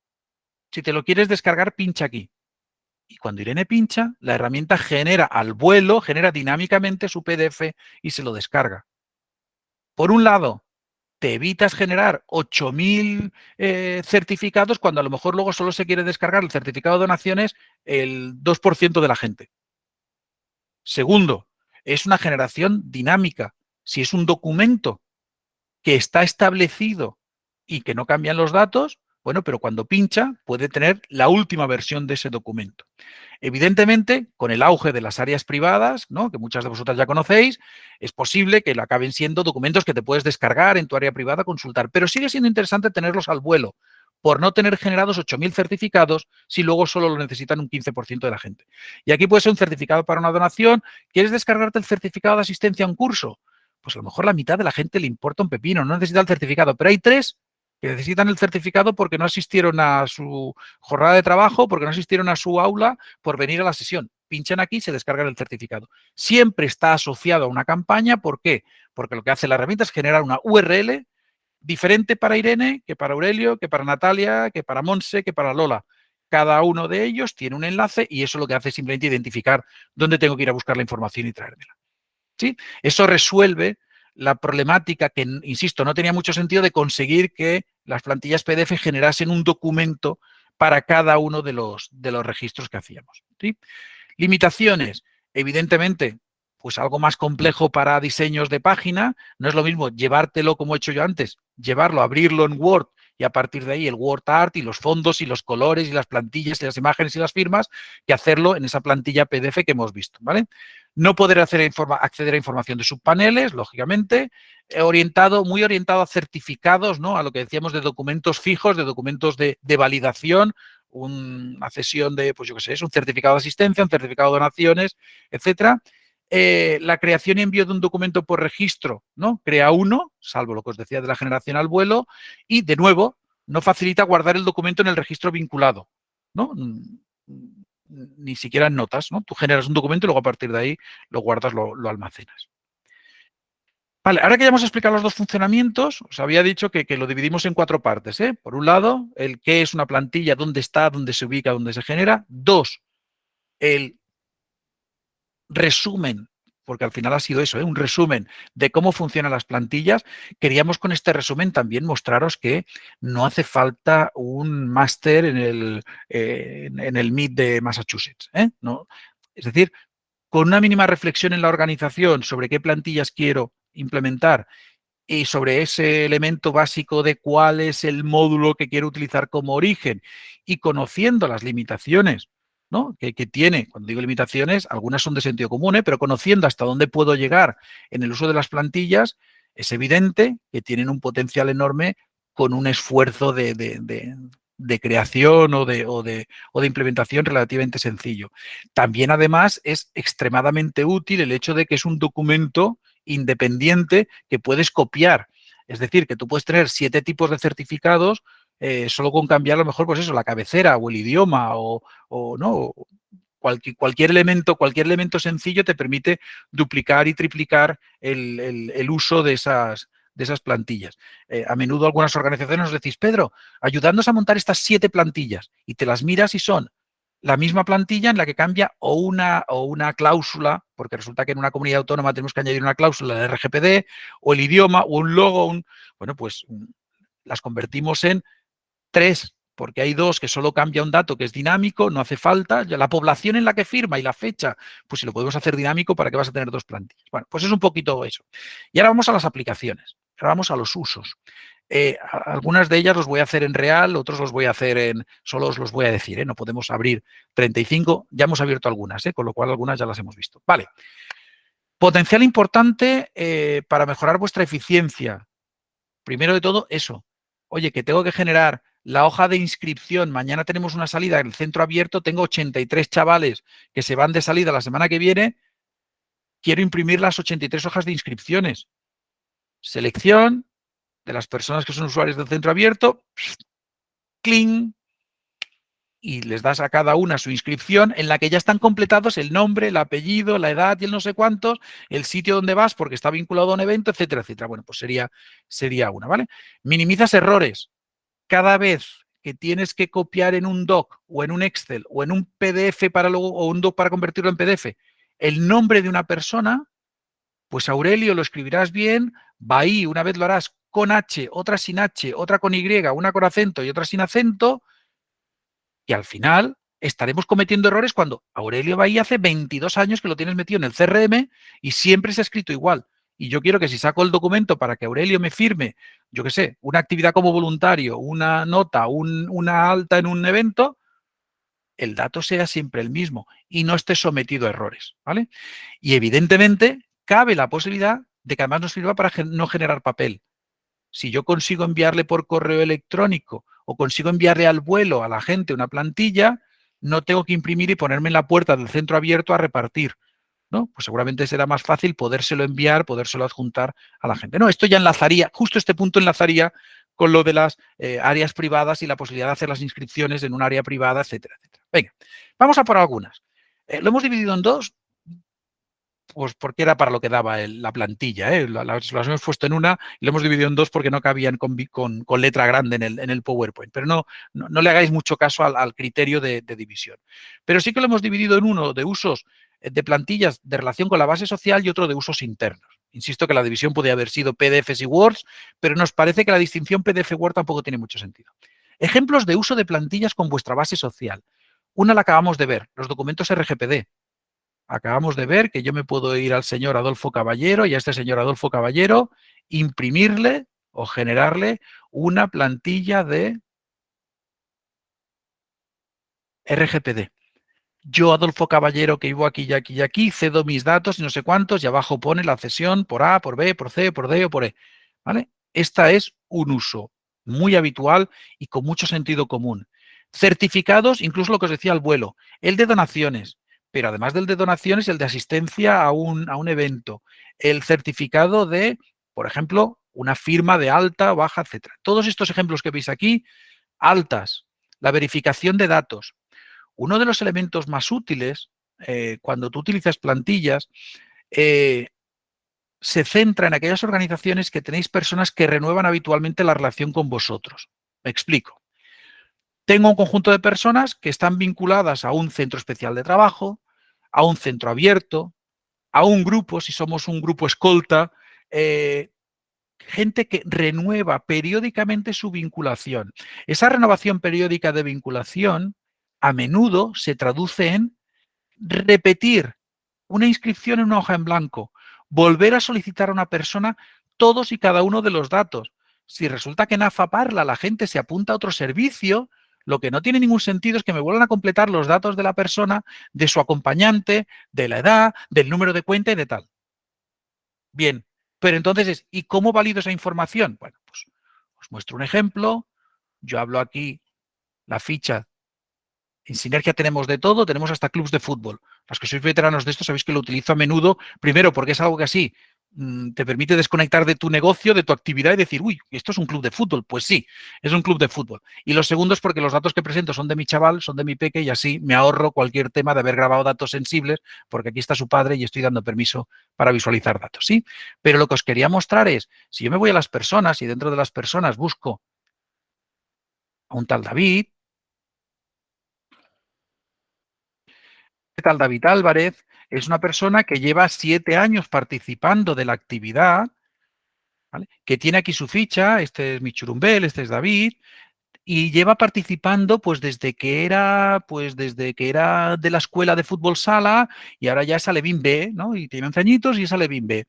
Si te lo quieres descargar, pincha aquí. Y cuando Irene pincha, la herramienta genera al vuelo, genera dinámicamente su PDF y se lo descarga. Por un lado, te evitas generar 8.000 certificados cuando a lo mejor luego solo se quiere descargar el certificado de donaciones el 2% de la gente. Segundo, es una generación dinámica. Si es un documento que está establecido y que no cambian los datos, bueno, pero cuando pincha puede tener la última versión de ese documento. Evidentemente, con el auge de las áreas privadas, ¿no?, que muchas de vosotras ya conocéis, es posible que lo acaben siendo documentos que te puedes descargar en tu área privada, consultar, pero sigue siendo interesante tenerlos al vuelo, por no tener generados 8.000 certificados si luego solo lo necesitan un 15% de la gente. Y aquí puede ser un certificado para una donación. ¿Quieres descargarte el certificado de asistencia a un curso? Pues a lo mejor la mitad de la gente le importa un pepino, no necesita el certificado, pero hay 3 que necesitan el certificado porque no asistieron a su jornada de trabajo, porque no asistieron a su aula, por venir a la sesión. Pinchan aquí y se descargan el certificado. Siempre está asociado a una campaña. ¿Por qué? Porque lo que hace la herramienta es generar una URL diferente para Irene, que para Aurelio, que para Natalia, que para Monse, que para Lola. Cada uno de ellos tiene un enlace y eso lo que hace es simplemente identificar dónde tengo que ir a buscar la información y traérmela. ¿Sí? Eso resuelve la problemática que, insisto, no tenía mucho sentido de conseguir que las plantillas PDF generasen un documento para cada uno de los registros que hacíamos. ¿Sí? Limitaciones, evidentemente, pues algo más complejo para diseños de página. No es lo mismo llevártelo, como he hecho yo antes, llevarlo, abrirlo en Word y a partir de ahí el Word Art y los fondos y los colores y las plantillas y las imágenes y las firmas, que hacerlo en esa plantilla PDF que hemos visto, ¿vale? No poder acceder a información de subpaneles, lógicamente, muy orientado a certificados, ¿no?, a lo que decíamos de documentos fijos, de documentos de validación, una cesión de, pues yo qué sé, es un certificado de asistencia, un certificado de donaciones, etcétera. La creación y envío de un documento por registro, ¿no? Crea uno, salvo lo que os decía de la generación al vuelo, y de nuevo, no facilita guardar el documento en el registro vinculado, ¿no? Ni siquiera en notas, ¿no? Tú generas un documento y luego a partir de ahí lo guardas, lo almacenas. Vale, ahora que ya hemos explicado los dos funcionamientos, os había dicho que lo dividimos en 4 partes, ¿eh? Por un lado, el qué es una plantilla, dónde está, dónde se ubica, dónde se genera. 2, el resumen, porque al final ha sido eso, ¿eh?, un resumen de cómo funcionan las plantillas. Queríamos con este resumen también mostraros que no hace falta un máster en el MIT de Massachusetts, ¿eh? No. Es decir, con una mínima reflexión en la organización sobre qué plantillas quiero implementar y sobre ese elemento básico de cuál es el módulo que quiero utilizar como origen y conociendo las limitaciones, ¿no?, que tiene. Cuando digo limitaciones, algunas son de sentido común, pero conociendo hasta dónde puedo llegar en el uso de las plantillas, es evidente que tienen un potencial enorme con un esfuerzo de creación o de implementación relativamente sencillo. También, además, es extremadamente útil el hecho de que es un documento independiente que puedes copiar. Es decir, que tú puedes tener 7 tipos de certificados solo con cambiar a lo mejor, pues eso, la cabecera o el idioma o no. Cualquier elemento sencillo te permite duplicar y triplicar el uso de esas plantillas. A menudo algunas organizaciones os decís, Pedro, ayudadnos a montar estas 7 plantillas, y te las miras y son la misma plantilla en la que cambia o una cláusula, porque resulta que en una comunidad autónoma tenemos que añadir una cláusula de RGPD, o el idioma, o un logo, bueno, pues las convertimos en 3, porque hay 2 que solo cambia un dato que es dinámico, no hace falta. Ya la población en la que firma y la fecha, pues si lo podemos hacer dinámico, ¿para qué vas a tener 2 plantillas? Bueno, pues es un poquito eso. Y ahora vamos a las aplicaciones, ahora vamos a los usos. Algunas de ellas los voy a hacer en real, otros los voy a hacer solo os los voy a decir, no podemos abrir 35, ya hemos abierto algunas, con lo cual algunas ya las hemos visto. Vale. Potencial importante para mejorar vuestra eficiencia. Primero de todo, eso. Oye, que tengo que generar la hoja de inscripción. Mañana tenemos una salida en el centro abierto, tengo 83 chavales que se van de salida la semana que viene. Quiero imprimir las 83 hojas de inscripciones. Selección de las personas que son usuarios del centro abierto, cling, y les das a cada una su inscripción en la que ya están completados el nombre, el apellido, la edad y el no sé cuántos, el sitio donde vas porque está vinculado a un evento, etcétera, etcétera. Bueno, pues sería una, ¿vale? Minimizas errores. Cada vez que tienes que copiar en un doc o en un Excel o en un PDF para luego, o un doc para convertirlo en PDF, el nombre de una persona, pues Aurelio lo escribirás bien, Bahí una vez lo harás con H, otra sin H, otra con Y, una con acento y otra sin acento, y al final estaremos cometiendo errores cuando Aurelio Bahí hace 22 años que lo tienes metido en el CRM y siempre se ha escrito igual. Y yo quiero que si saco el documento para que Aurelio me firme, yo qué sé, una actividad como voluntario, una nota, una alta en un evento, el dato sea siempre el mismo y no esté sometido a errores, ¿vale? Y evidentemente cabe la posibilidad de que además nos sirva para no generar papel. Si yo consigo enviarle por correo electrónico o consigo enviarle al vuelo a la gente una plantilla, no tengo que imprimir y ponerme en la puerta del centro abierto a repartir, ¿no? Pues seguramente será más fácil podérselo enviar, podérselo adjuntar a la gente. No, esto ya enlazaría, justo este punto enlazaría con lo de las áreas privadas y la posibilidad de hacer las inscripciones en un área privada, etcétera, etcétera. Venga, vamos a por algunas. Lo hemos dividido en dos, pues porque era para lo que daba la plantilla. Las hemos puesto en una y lo hemos dividido en dos porque no cabían con letra grande en el PowerPoint. Pero no le hagáis mucho caso al criterio de división. Pero sí que lo hemos dividido en uno de usos de plantillas de relación con la base social y otro de usos internos. Insisto que la división podría haber sido PDFs y Words, pero nos parece que la distinción PDF-Word tampoco tiene mucho sentido. Ejemplos de uso de plantillas con vuestra base social. Una la acabamos de ver, los documentos RGPD. Acabamos de ver que yo me puedo ir al señor Adolfo Caballero y a este señor Adolfo Caballero imprimirle o generarle una plantilla de RGPD. Yo, Adolfo Caballero, que vivo aquí y aquí y aquí, cedo mis datos y no sé cuántos, y abajo pone la cesión por A, por B, por C, por D o por E. ¿Vale? Esta es un uso muy habitual y con mucho sentido común. Certificados, incluso lo que os decía al vuelo, el de donaciones, pero además del de donaciones, el de asistencia a un evento, el certificado de, por ejemplo, una firma de alta, baja, etcétera. Todos estos ejemplos que veis aquí, altas, la verificación de datos. Uno de los elementos más útiles cuando tú utilizas plantillas se centra en aquellas organizaciones que tenéis personas que renuevan habitualmente la relación con vosotros. Me explico. Tengo un conjunto de personas que están vinculadas a un centro especial de trabajo, a un centro abierto, a un grupo, si somos un grupo escolta, gente que renueva periódicamente su vinculación. Esa renovación periódica de vinculación a menudo se traduce en repetir una inscripción en una hoja en blanco, volver a solicitar a una persona todos y cada uno de los datos. Si resulta que en AFAParla la gente se apunta a otro servicio, lo que no tiene ningún sentido es que me vuelvan a completar los datos de la persona, de su acompañante, de la edad, del número de cuenta y de tal. Bien, pero entonces ¿y cómo valido esa información? Bueno, pues os muestro un ejemplo. Yo hablo aquí la ficha. En Sinergia tenemos de todo, tenemos hasta clubs de fútbol. Los que sois veteranos de esto sabéis que lo utilizo a menudo, primero porque es algo que así te permite desconectar de tu negocio, de tu actividad y decir, uy, esto es un club de fútbol. Pues sí, es un club de fútbol. Y lo segundo es porque los datos que presento son de mi chaval, son de mi peque y así me ahorro cualquier tema de haber grabado datos sensibles porque aquí está su padre y estoy dando permiso para visualizar datos, ¿sí? Pero lo que os quería mostrar es, si yo me voy a las personas y dentro de las personas busco a un tal David, tal David Álvarez es una persona que lleva 7 años participando de la actividad, ¿vale? Que tiene aquí su ficha, este es mi churumbel, este es David, y lleva participando pues desde que era de la escuela de fútbol sala y ahora ya es Alevín B, ¿no? Y tiene 11 añitos y es Alevín B.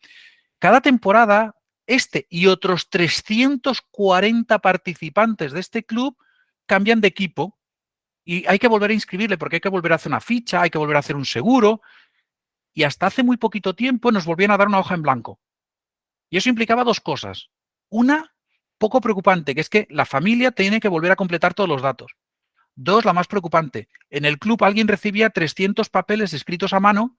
Cada temporada, este y otros 340 participantes de este club cambian de equipo y hay que volver a inscribirle porque hay que volver a hacer una ficha, hay que volver a hacer un seguro, y hasta hace muy poquito tiempo nos volvían a dar una hoja en blanco. Y eso implicaba dos cosas. Una, poco preocupante, que es que la familia tiene que volver a completar todos los datos. Dos, la más preocupante, en el club alguien recibía 300 papeles escritos a mano,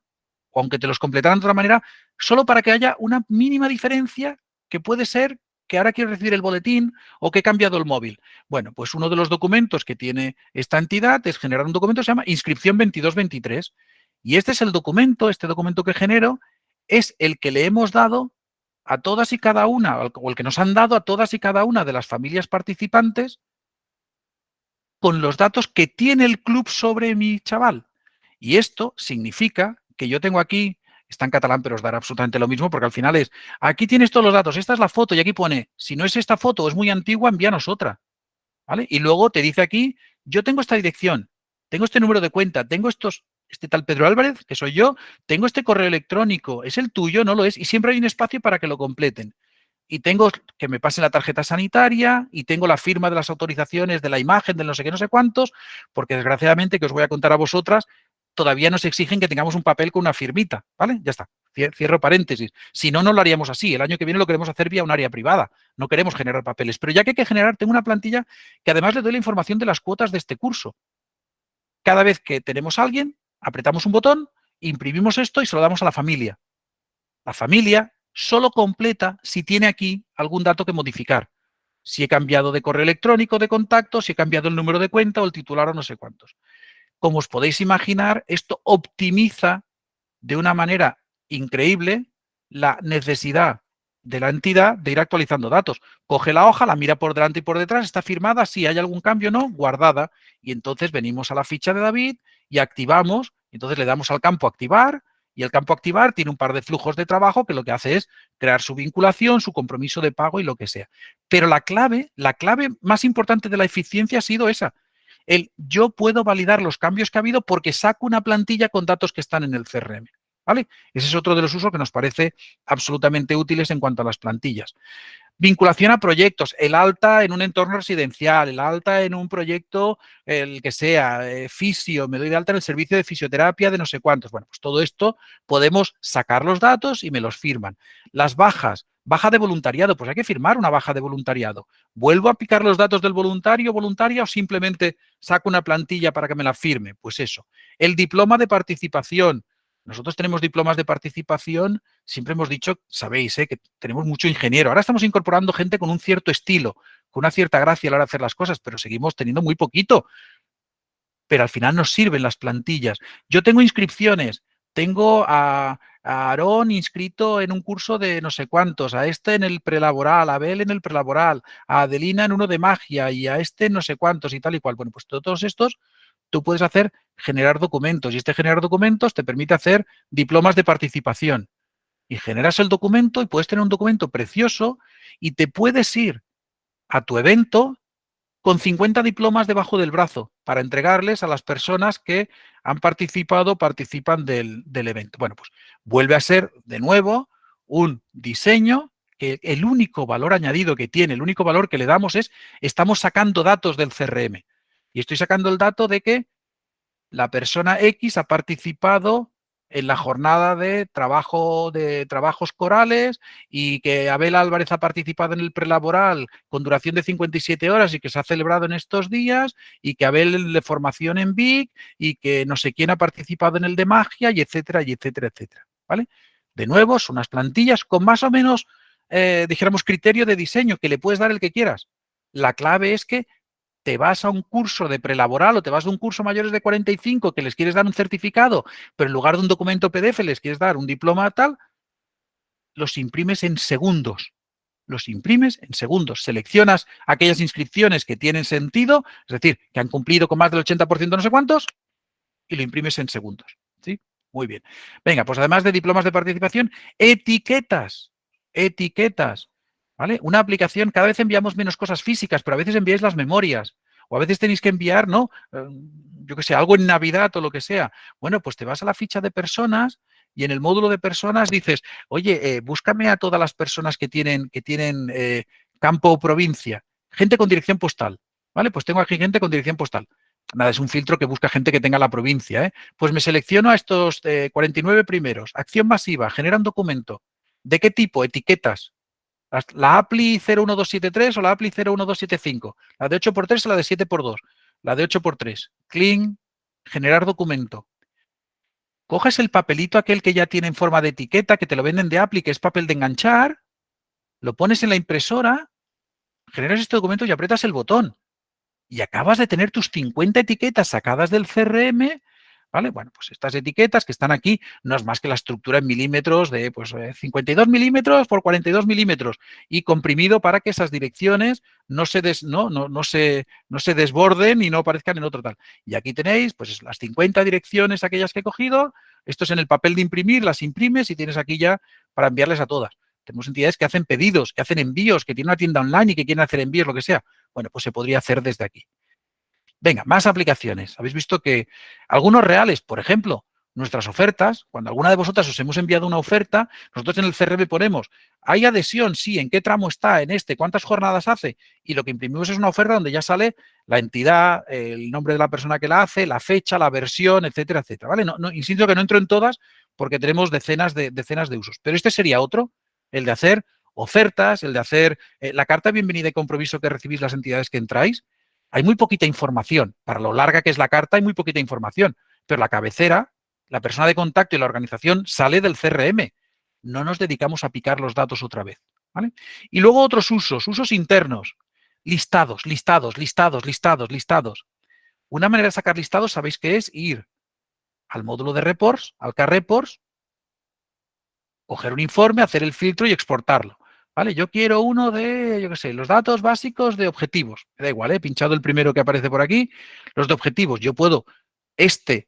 o aunque te los completaran de otra manera, solo para que haya una mínima diferencia que puede ser que ahora quiero recibir el boletín o que he cambiado el móvil. Bueno, pues uno de los documentos que tiene esta entidad es generar un documento que se llama inscripción 2223. Y este es el documento, este documento que genero, es el que le hemos dado a todas y cada una, o el que nos han dado a todas y cada una de las familias participantes con los datos que tiene el club sobre mi chaval. Y esto significa que yo tengo aquí, está en catalán, pero os dará absolutamente lo mismo, porque al final es, aquí tienes todos los datos, esta es la foto, y aquí pone, si no es esta foto o es muy antigua, envíanos otra. ¿Vale? Y luego te dice aquí, yo tengo esta dirección, tengo este número de cuenta, tengo este tal Pedro Álvarez, que soy yo, tengo este correo electrónico, ¿es el tuyo? No lo es, y siempre hay un espacio para que lo completen. Y tengo que me pasen la tarjeta sanitaria y tengo la firma de las autorizaciones de la imagen, del no sé qué, no sé cuántos, porque desgraciadamente, que os voy a contar a vosotras, todavía nos exigen que tengamos un papel con una firmita, ¿vale? Ya está. Cierro paréntesis. Si no, no lo haríamos así. El año que viene lo queremos hacer vía un área privada. No queremos generar papeles. Pero ya que hay que generar, tengo una plantilla que además le doy la información de las cuotas de este curso. Cada vez que tenemos a alguien, apretamos un botón, imprimimos esto y se lo damos a la familia. La familia solo completa si tiene aquí algún dato que modificar. Si he cambiado de correo electrónico de contacto, si he cambiado el número de cuenta o el titular o no sé cuántos. Como os podéis imaginar, esto optimiza de una manera increíble la necesidad de la entidad de ir actualizando datos. Coge la hoja, la mira por delante y por detrás, está firmada, si hay algún cambio, no, guardada. Y entonces venimos a la ficha de David y activamos, entonces le damos al campo activar y el campo activar tiene un par de flujos de trabajo que lo que hace es crear su vinculación, su compromiso de pago y lo que sea. Pero la clave más importante de la eficiencia ha sido esa. Yo puedo validar los cambios que ha habido porque saco una plantilla con datos que están en el CRM. ¿Vale? Ese es otro de los usos que nos parece absolutamente útiles en cuanto a las plantillas. Vinculación a proyectos, el alta en un entorno residencial, el alta en un proyecto, el que sea, fisio, me doy de alta en el servicio de fisioterapia de no sé cuántos. Bueno, pues todo esto podemos sacar los datos y me los firman. Las bajas, baja de voluntariado, pues hay que firmar una baja de voluntariado. ¿Vuelvo a picar los datos del voluntario o voluntaria o simplemente saco una plantilla para que me la firme? Pues eso. El diploma de participación. Nosotros tenemos diplomas de participación, siempre hemos dicho, sabéis, que tenemos mucho ingeniero. Ahora estamos incorporando gente con un cierto estilo, con una cierta gracia a la hora de hacer las cosas, pero seguimos teniendo muy poquito. Pero al final nos sirven las plantillas. Yo tengo inscripciones, tengo a Aarón inscrito en un curso de no sé cuántos, a este en el prelaboral, a Abel en el prelaboral, a Adelina en uno de magia y a este no sé cuántos y tal y cual. Bueno, pues todos estos tú puedes hacer generar documentos y este generar documentos te permite hacer diplomas de participación y generas el documento y puedes tener un documento precioso y te puedes ir a tu evento con 50 diplomas debajo del brazo para entregarles a las personas que han participado o participan del evento. Bueno, pues vuelve a ser de nuevo un diseño que el único valor añadido que tiene, el único valor que le damos es, estamos sacando datos del CRM. Y estoy sacando el dato de que la persona X ha participado en la jornada de trabajos corales y que Abel Álvarez ha participado en el prelaboral con duración de 57 horas y que se ha celebrado en estos días y que Abel de formación en Vic y que no sé quién ha participado en el de magia y etcétera, y etcétera, etcétera. ¿Vale? De nuevo, son unas plantillas con más o menos, dijéramos, criterio de diseño que le puedes dar el que quieras. La clave es que te vas a un curso de prelaboral o te vas a un curso mayores de 45 que les quieres dar un certificado, pero en lugar de un documento PDF les quieres dar un diploma tal, los imprimes en segundos. Los imprimes en segundos. Seleccionas aquellas inscripciones que tienen sentido, es decir, que han cumplido con más del 80% no sé cuántos, y lo imprimes en segundos. ¿Sí? Muy bien. Venga, pues además de diplomas de participación, etiquetas. Etiquetas. ¿Vale? Una aplicación, cada vez enviamos menos cosas físicas, pero a veces enviáis las memorias. O a veces tenéis que enviar, ¿no? Yo qué sé, algo en Navidad o lo que sea. Bueno, pues te vas a la ficha de personas y en el módulo de personas dices, oye, búscame a todas las personas que tienen campo o provincia. Gente con dirección postal. ¿Vale? Pues tengo aquí gente con dirección postal. Nada, es un filtro que busca gente que tenga la provincia. Pues me selecciono a estos 49 primeros. Acción masiva, genera un documento. ¿De qué tipo? Etiquetas. La APLI 01273 o la APLI 01275. La de 8x3 o la de 7x2. La de 8x3. Clean, generar documento. Coges el papelito aquel que ya tiene en forma de etiqueta, que te lo venden de APLI, que es papel de enganchar, lo pones en la impresora, generas este documento y aprietas el botón. Y acabas de tener tus 50 etiquetas sacadas del CRM, ¿vale? Bueno, pues estas etiquetas que están aquí no es más que la estructura en milímetros de pues, 52 milímetros por 42 milímetros y comprimido para que esas direcciones no se desborden y no aparezcan en otro tal. Y aquí tenéis pues las 50 direcciones aquellas que he cogido. Esto es en el papel de imprimir, las imprimes y tienes aquí ya para enviarles a todas. Tenemos entidades que hacen pedidos, que hacen envíos, que tienen una tienda online y que quieren hacer envíos, lo que sea. Bueno, pues se podría hacer desde aquí. Venga, más aplicaciones. Habéis visto que algunos reales, por ejemplo, nuestras ofertas, cuando alguna de vosotras os hemos enviado una oferta, nosotros en el CRM ponemos, ¿hay adhesión? Sí, ¿en qué tramo está? ¿En este? ¿Cuántas jornadas hace? Y lo que imprimimos es una oferta donde ya sale la entidad, el nombre de la persona que la hace, la fecha, la versión, etcétera, etcétera. ¿Vale? Insisto que no entro en todas porque tenemos decenas de usos. Pero este sería otro, el de hacer ofertas, el de hacer la carta de bienvenida y compromiso que recibís las entidades que entráis. Hay muy poquita información. Para lo larga que es la carta hay muy poquita información. Pero la cabecera, la persona de contacto y la organización sale del CRM. No nos dedicamos a picar los datos otra vez. ¿Vale? Y luego otros usos internos. Listados, listados, listados, listados, listados. Una manera de sacar listados, ¿sabéis qué es? Ir al módulo de reports, al K-Reports, coger un informe, hacer el filtro y exportarlo. ¿Vale? Yo quiero uno de, yo qué sé, los datos básicos de objetivos. Me da igual, he pinchado el primero que aparece por aquí. Los de objetivos. Yo puedo este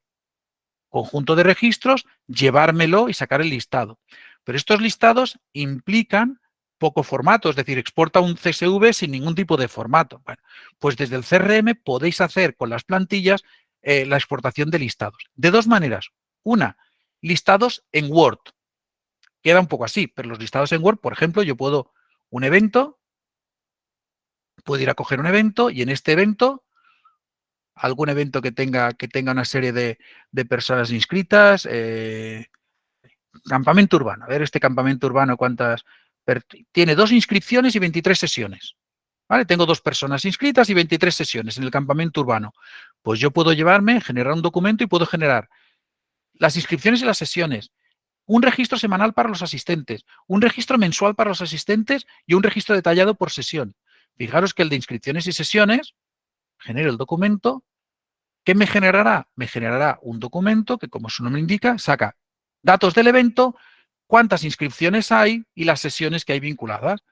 conjunto de registros, llevármelo y sacar el listado. Pero estos listados implican poco formato, es decir, exporta un CSV sin ningún tipo de formato. Bueno, pues desde el CRM podéis hacer con las plantillas la exportación de listados. De dos maneras. Una, listados en Word. Queda un poco así, pero los listados en Word, por ejemplo, yo puedo un evento, puedo ir a coger un evento y en este evento, algún evento que tenga una serie de personas inscritas, campamento urbano. A ver, este campamento urbano, ¿cuántas? Tiene 2 inscripciones y 23 sesiones. ¿Vale? Tengo 2 personas inscritas y 23 sesiones en el campamento urbano. Pues yo puedo llevarme, generar un documento y puedo generar las inscripciones y las sesiones, un registro semanal para los asistentes, un registro mensual para los asistentes y un registro detallado por sesión. Fijaros que el de inscripciones y sesiones, genero el documento. ¿Qué me generará? Me generará un documento que, como su nombre indica, saca datos del evento, cuántas inscripciones hay y las sesiones que hay vinculadas.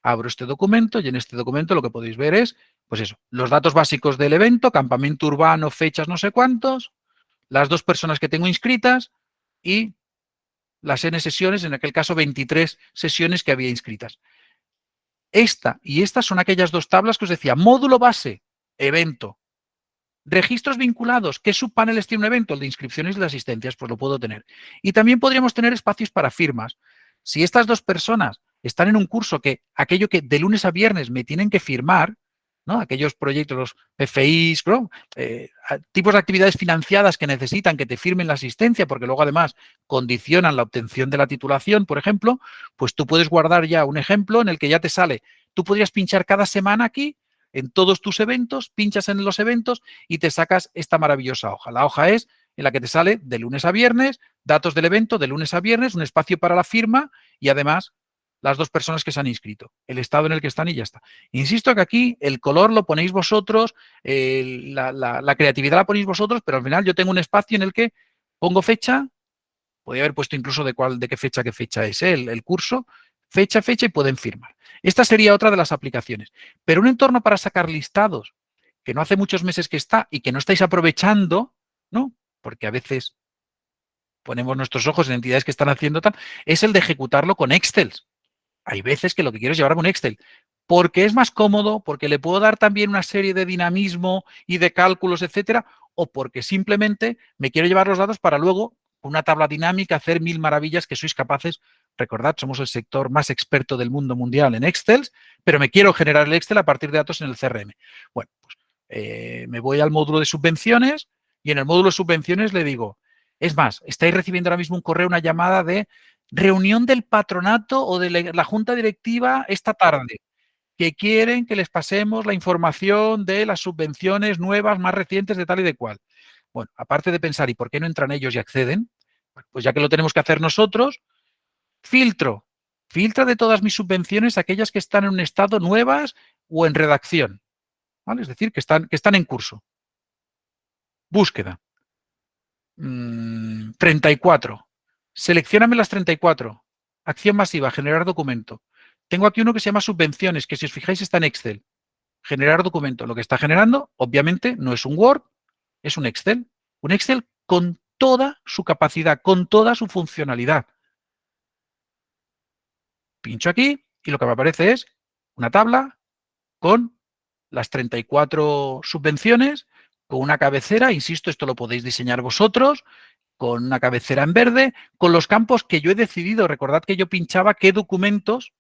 Abro este documento y en este documento lo que podéis ver es, pues eso, los datos básicos del evento, campamento urbano, fechas no sé cuántos, las 2 personas que tengo inscritas y las N sesiones, en aquel caso 23 sesiones que había inscritas. Esta y estas son aquellas 2 tablas que os decía, módulo base, evento. Registros vinculados. ¿Qué subpaneles tiene un evento? El de inscripciones y de asistencias, pues lo puedo tener. Y también podríamos tener espacios para firmas. Si estas 2 personas están en un curso que aquello que de lunes a viernes me tienen que firmar, ¿no? Aquellos proyectos, los PFIs, ¿no? Tipos de actividades financiadas que necesitan que te firmen la asistencia, porque luego además condicionan la obtención de la titulación, por ejemplo, pues tú puedes guardar ya un ejemplo en el que ya te sale. Tú podrías pinchar cada semana aquí en todos tus eventos, pinchas en los eventos y te sacas esta maravillosa hoja. La hoja es en la que te sale de lunes a viernes, datos del evento de lunes a viernes, un espacio para la firma y además las 2 personas que se han inscrito, el estado en el que están y ya está. Insisto que aquí el color lo ponéis vosotros, la creatividad la ponéis vosotros, pero al final yo tengo un espacio en el que pongo fecha, podría haber puesto incluso de qué fecha es el curso, fecha y pueden firmar. Esta sería otra de las aplicaciones. Pero un entorno para sacar listados, que no hace muchos meses que está y que no estáis aprovechando, ¿no? Porque a veces ponemos nuestros ojos en entidades que están haciendo tal, es el de ejecutarlo con Excel. Hay veces que lo que quiero es llevarme un Excel, porque es más cómodo, porque le puedo dar también una serie de dinamismo y de cálculos, etcétera, o porque simplemente me quiero llevar los datos para luego, con una tabla dinámica, hacer 1000 maravillas que sois capaces. Recordad, somos el sector más experto del mundo mundial en Excel, pero me quiero generar el Excel a partir de datos en el CRM. Bueno, pues me voy al módulo de subvenciones y en el módulo de subvenciones le digo, es más, estáis recibiendo ahora mismo un correo, una llamada de reunión del patronato o de la junta directiva esta tarde, que quieren que les pasemos la información de las subvenciones nuevas, más recientes de tal y de cual. Bueno, aparte de pensar, ¿y por qué no entran ellos y acceden? Pues ya que lo tenemos que hacer nosotros, filtro. Filtra de todas mis subvenciones aquellas que están en un estado nuevas o en redacción. ¿Vale? Es decir, que están en curso. Búsqueda. 34. Seleccióname las 34. Acción masiva, generar documento. Tengo aquí uno que se llama subvenciones, que si os fijáis está en Excel. Generar documento. Lo que está generando, obviamente, no es un Word, es un Excel. Un Excel con toda su capacidad, con toda su funcionalidad. Pincho aquí y lo que me aparece es una tabla con las 34 subvenciones, con una cabecera, insisto, esto lo podéis diseñar vosotros, con una cabecera en verde, con los campos que yo he decidido. Recordad que yo pinchaba qué documentos,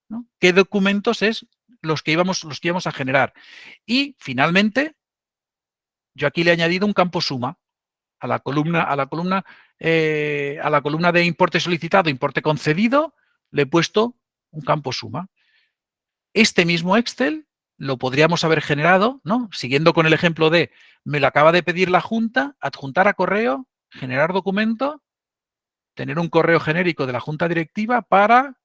¿no? Qué documentos es los que íbamos a generar. Y finalmente, yo aquí le he añadido un campo suma a la columna, a la columna de importe solicitado, importe concedido, le he puesto un campo suma. Este mismo Excel lo podríamos haber generado, ¿no? Siguiendo con el ejemplo de me lo acaba de pedir la Junta, adjuntar a correo, generar documento, tener un correo genérico de la Junta Directiva para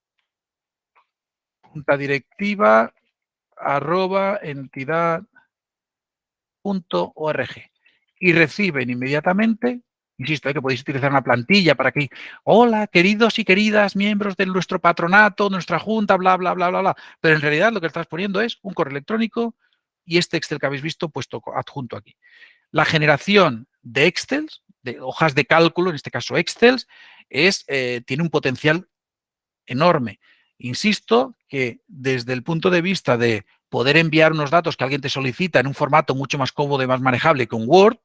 juntadirectiva@entidad.org y reciben inmediatamente, insisto, que podéis utilizar una plantilla para que, hola, queridos y queridas miembros de nuestro patronato, nuestra junta, bla, bla, bla, bla, bla. Pero en realidad lo que estás poniendo es un correo electrónico y este Excel que habéis visto puesto adjunto aquí. La generación de Excel, de hojas de cálculo, en este caso Excel, tiene un potencial enorme. Insisto que desde el punto de vista de poder enviar unos datos que alguien te solicita en un formato mucho más cómodo y más manejable que un Word,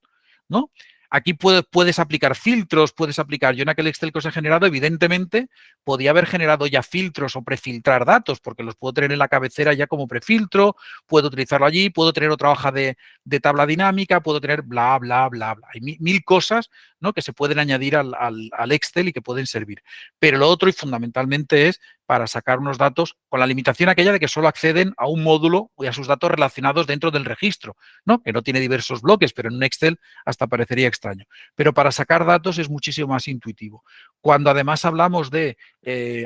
¿no? Aquí puedes aplicar filtros, puedes aplicar, yo en aquel Excel que os he generado, evidentemente, podía haber generado ya filtros o prefiltrar datos, porque los puedo tener en la cabecera ya como prefiltro, puedo utilizarlo allí, puedo tener otra hoja de tabla dinámica, puedo tener bla, bla, bla, bla. Hay mil cosas, ¿no? Que se pueden añadir al Excel y que pueden servir. Pero lo otro y fundamentalmente es para sacar unos datos con la limitación aquella de que solo acceden a un módulo y a sus datos relacionados dentro del registro, ¿no? Que no tiene diversos bloques, pero en un Excel hasta parecería extraño. Pero para sacar datos es muchísimo más intuitivo. Cuando además hablamos de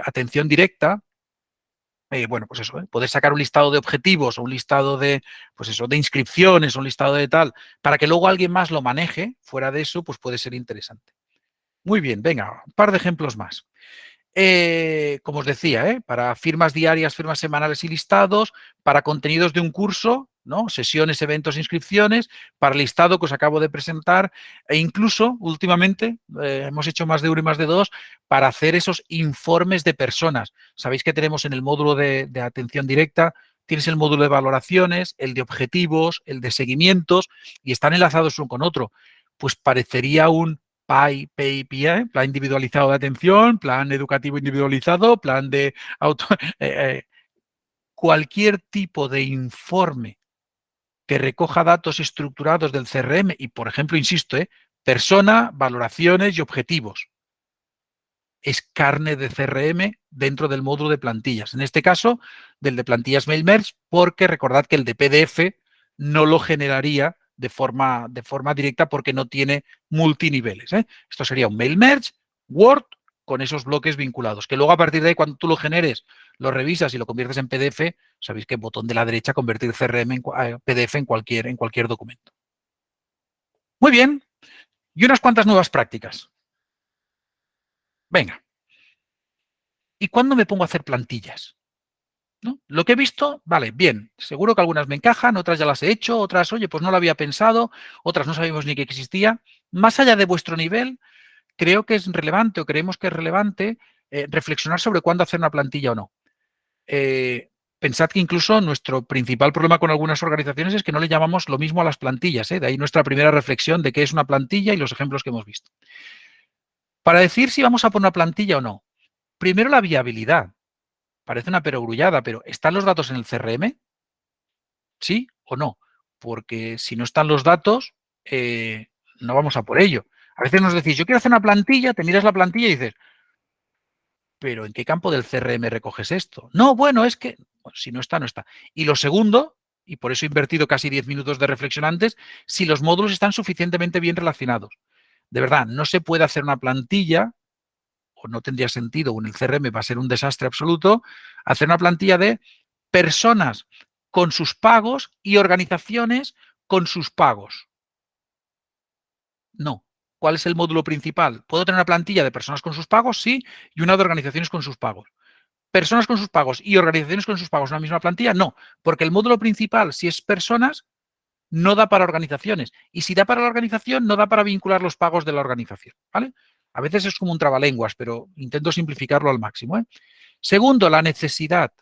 atención directa, bueno, pues eso, poder sacar un listado de objetivos o un listado de, pues eso, de inscripciones o un listado de tal, para que luego alguien más lo maneje, fuera de eso, pues puede ser interesante. Muy bien, venga, un par de ejemplos más. Como os decía, para firmas diarias, firmas semanales y listados, para contenidos de un curso, ¿no? Sesiones, eventos, inscripciones, para el listado que os acabo de presentar e incluso últimamente hemos hecho más de uno y más de dos para hacer esos informes de personas. Sabéis que tenemos en el módulo de atención directa, tienes el módulo de valoraciones, el de objetivos, el de seguimientos y están enlazados uno con otro. Pues parecería un PAI, plan individualizado de atención, plan educativo individualizado, plan de auto... cualquier tipo de informe que recoja datos estructurados del CRM y, por ejemplo, insisto, persona, valoraciones y objetivos. Es carne de CRM dentro del módulo de plantillas. En este caso, del de plantillas MailMerge, porque recordad que el de PDF no lo generaría de forma directa porque no tiene multiniveles. Esto sería un MailMerge, Word, con esos bloques vinculados, que luego a partir de ahí, cuando tú lo generes, lo revisas y lo conviertes en PDF, sabéis que el botón de la derecha, convertir CRM en PDF en cualquier documento. Muy bien. Y unas cuantas nuevas prácticas. Venga. ¿Y cuándo me pongo a hacer plantillas? ¿No? Lo que he visto, vale, bien, seguro que algunas me encajan, otras ya las he hecho, otras, oye, pues no lo había pensado, otras no sabíamos ni que existía. Más allá de vuestro nivel, creo que es relevante o creemos que es relevante reflexionar sobre cuándo hacer una plantilla o no. Pensad que incluso nuestro principal problema con algunas organizaciones es que no le llamamos lo mismo a las plantillas. De ahí nuestra primera reflexión de qué es una plantilla y los ejemplos que hemos visto. Para decir si vamos a poner una plantilla o no, primero la viabilidad. Parece una perogrullada, pero ¿están los datos en el CRM? ¿Sí o no? Porque si no están los datos, no vamos a por ello. A veces nos decís, yo quiero hacer una plantilla, te miras la plantilla y dices, pero ¿en qué campo del CRM recoges esto? No, bueno, es que, bueno, si no está, no está. Y lo segundo, y por eso he invertido casi 10 minutos de reflexión antes, si los módulos están suficientemente bien relacionados. De verdad, no se puede hacer una plantilla, o no tendría sentido, o en el CRM va a ser un desastre absoluto, hacer una plantilla de personas con sus pagos y organizaciones con sus pagos. No. ¿Cuál es el módulo principal? ¿Puedo tener una plantilla de personas con sus pagos? Sí, y una de organizaciones con sus pagos. ¿Personas con sus pagos y organizaciones con sus pagos en una misma plantilla? No, porque el módulo principal, si es personas, no da para organizaciones. Y si da para la organización, no da para vincular los pagos de la organización. ¿Vale? A veces es como un trabalenguas, pero intento simplificarlo al máximo. Segundo, la necesidad.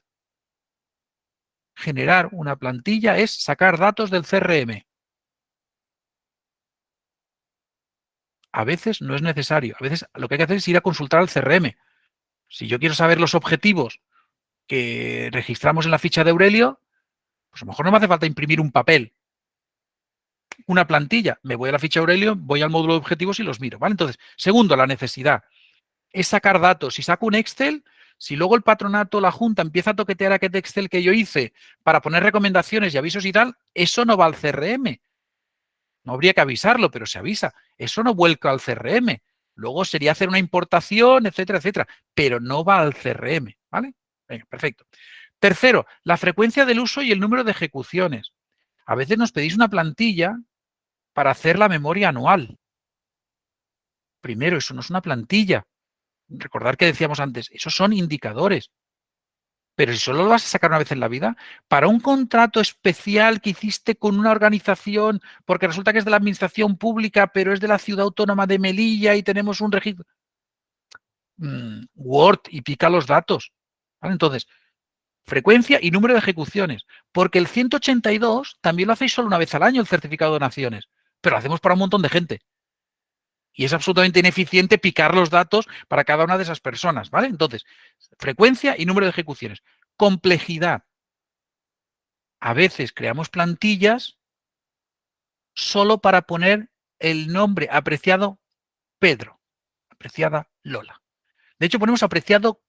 Generar una plantilla es sacar datos del CRM. A veces no es necesario. A veces lo que hay que hacer es ir a consultar al CRM. Si yo quiero saber los objetivos que registramos en la ficha de Aurelio, pues a lo mejor no me hace falta imprimir un papel, una plantilla. Me voy a la ficha de Aurelio, voy al módulo de objetivos y los miro. ¿Vale? Entonces, segundo, la necesidad es sacar datos. Si saco un Excel, si luego el patronato, la junta, empieza a toquetear aquel Excel que yo hice para poner recomendaciones y avisos y tal, eso no va al CRM. No habría que avisarlo, pero se avisa. Eso no vuelca al CRM. Luego sería hacer una importación, etcétera, etcétera, pero no va al CRM. ¿Vale? Venga, perfecto. Tercero, la frecuencia del uso y el número de ejecuciones. A veces nos pedís una plantilla para hacer la memoria anual. Primero, eso no es una plantilla. Recordar que decíamos antes, esos son indicadores. Pero si solo lo vas a sacar una vez en la vida, para un contrato especial que hiciste con una organización, porque resulta que es de la administración pública, pero es de la ciudad autónoma de Melilla y tenemos un registro. Word y pica los datos. ¿Vale? Entonces, frecuencia y número de ejecuciones. Porque el 182 también lo hacéis solo una vez al año, el certificado de donaciones. Pero lo hacemos para un montón de gente. Y es absolutamente ineficiente picar los datos para cada una de esas personas, ¿vale? Entonces, frecuencia y número de ejecuciones. Complejidad. A veces creamos plantillas solo para poner el nombre apreciado Pedro, apreciada Lola. De hecho, ponemos apreciado,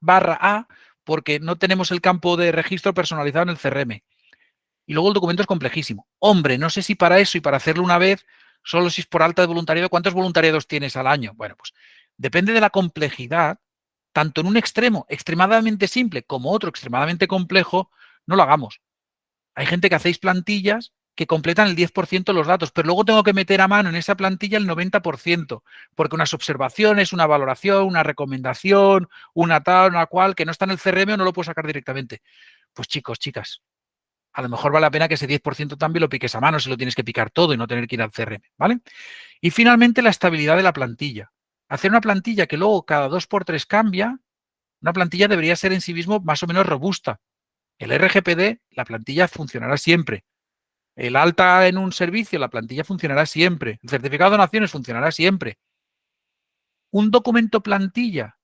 barra A, porque no tenemos el campo de registro personalizado en el CRM. Y luego el documento es complejísimo. Hombre, no sé si para eso y para hacerlo una vez, solo si es por alta de voluntariado, ¿cuántos voluntariados tienes al año? Bueno, pues depende de la complejidad, tanto en un extremo extremadamente simple como otro extremadamente complejo, no lo hagamos. Hay gente que hacéis plantillas que completan el 10% de los datos, pero luego tengo que meter a mano en esa plantilla el 90%, porque unas observaciones, una valoración, una recomendación, una tal, una cual, que no está en el CRM o no lo puedo sacar directamente. Pues chicos, chicas, a lo mejor vale la pena que ese 10% también lo piques a mano si lo tienes que picar todo y no tener que ir al CRM, ¿vale? Y finalmente la estabilidad de la plantilla. Hacer una plantilla que luego cada 2x3 cambia, una plantilla debería ser en sí mismo más o menos robusta. El RGPD, la plantilla funcionará siempre. El alta en un servicio, la plantilla funcionará siempre. El certificado de donaciones funcionará siempre. Un documento plantilla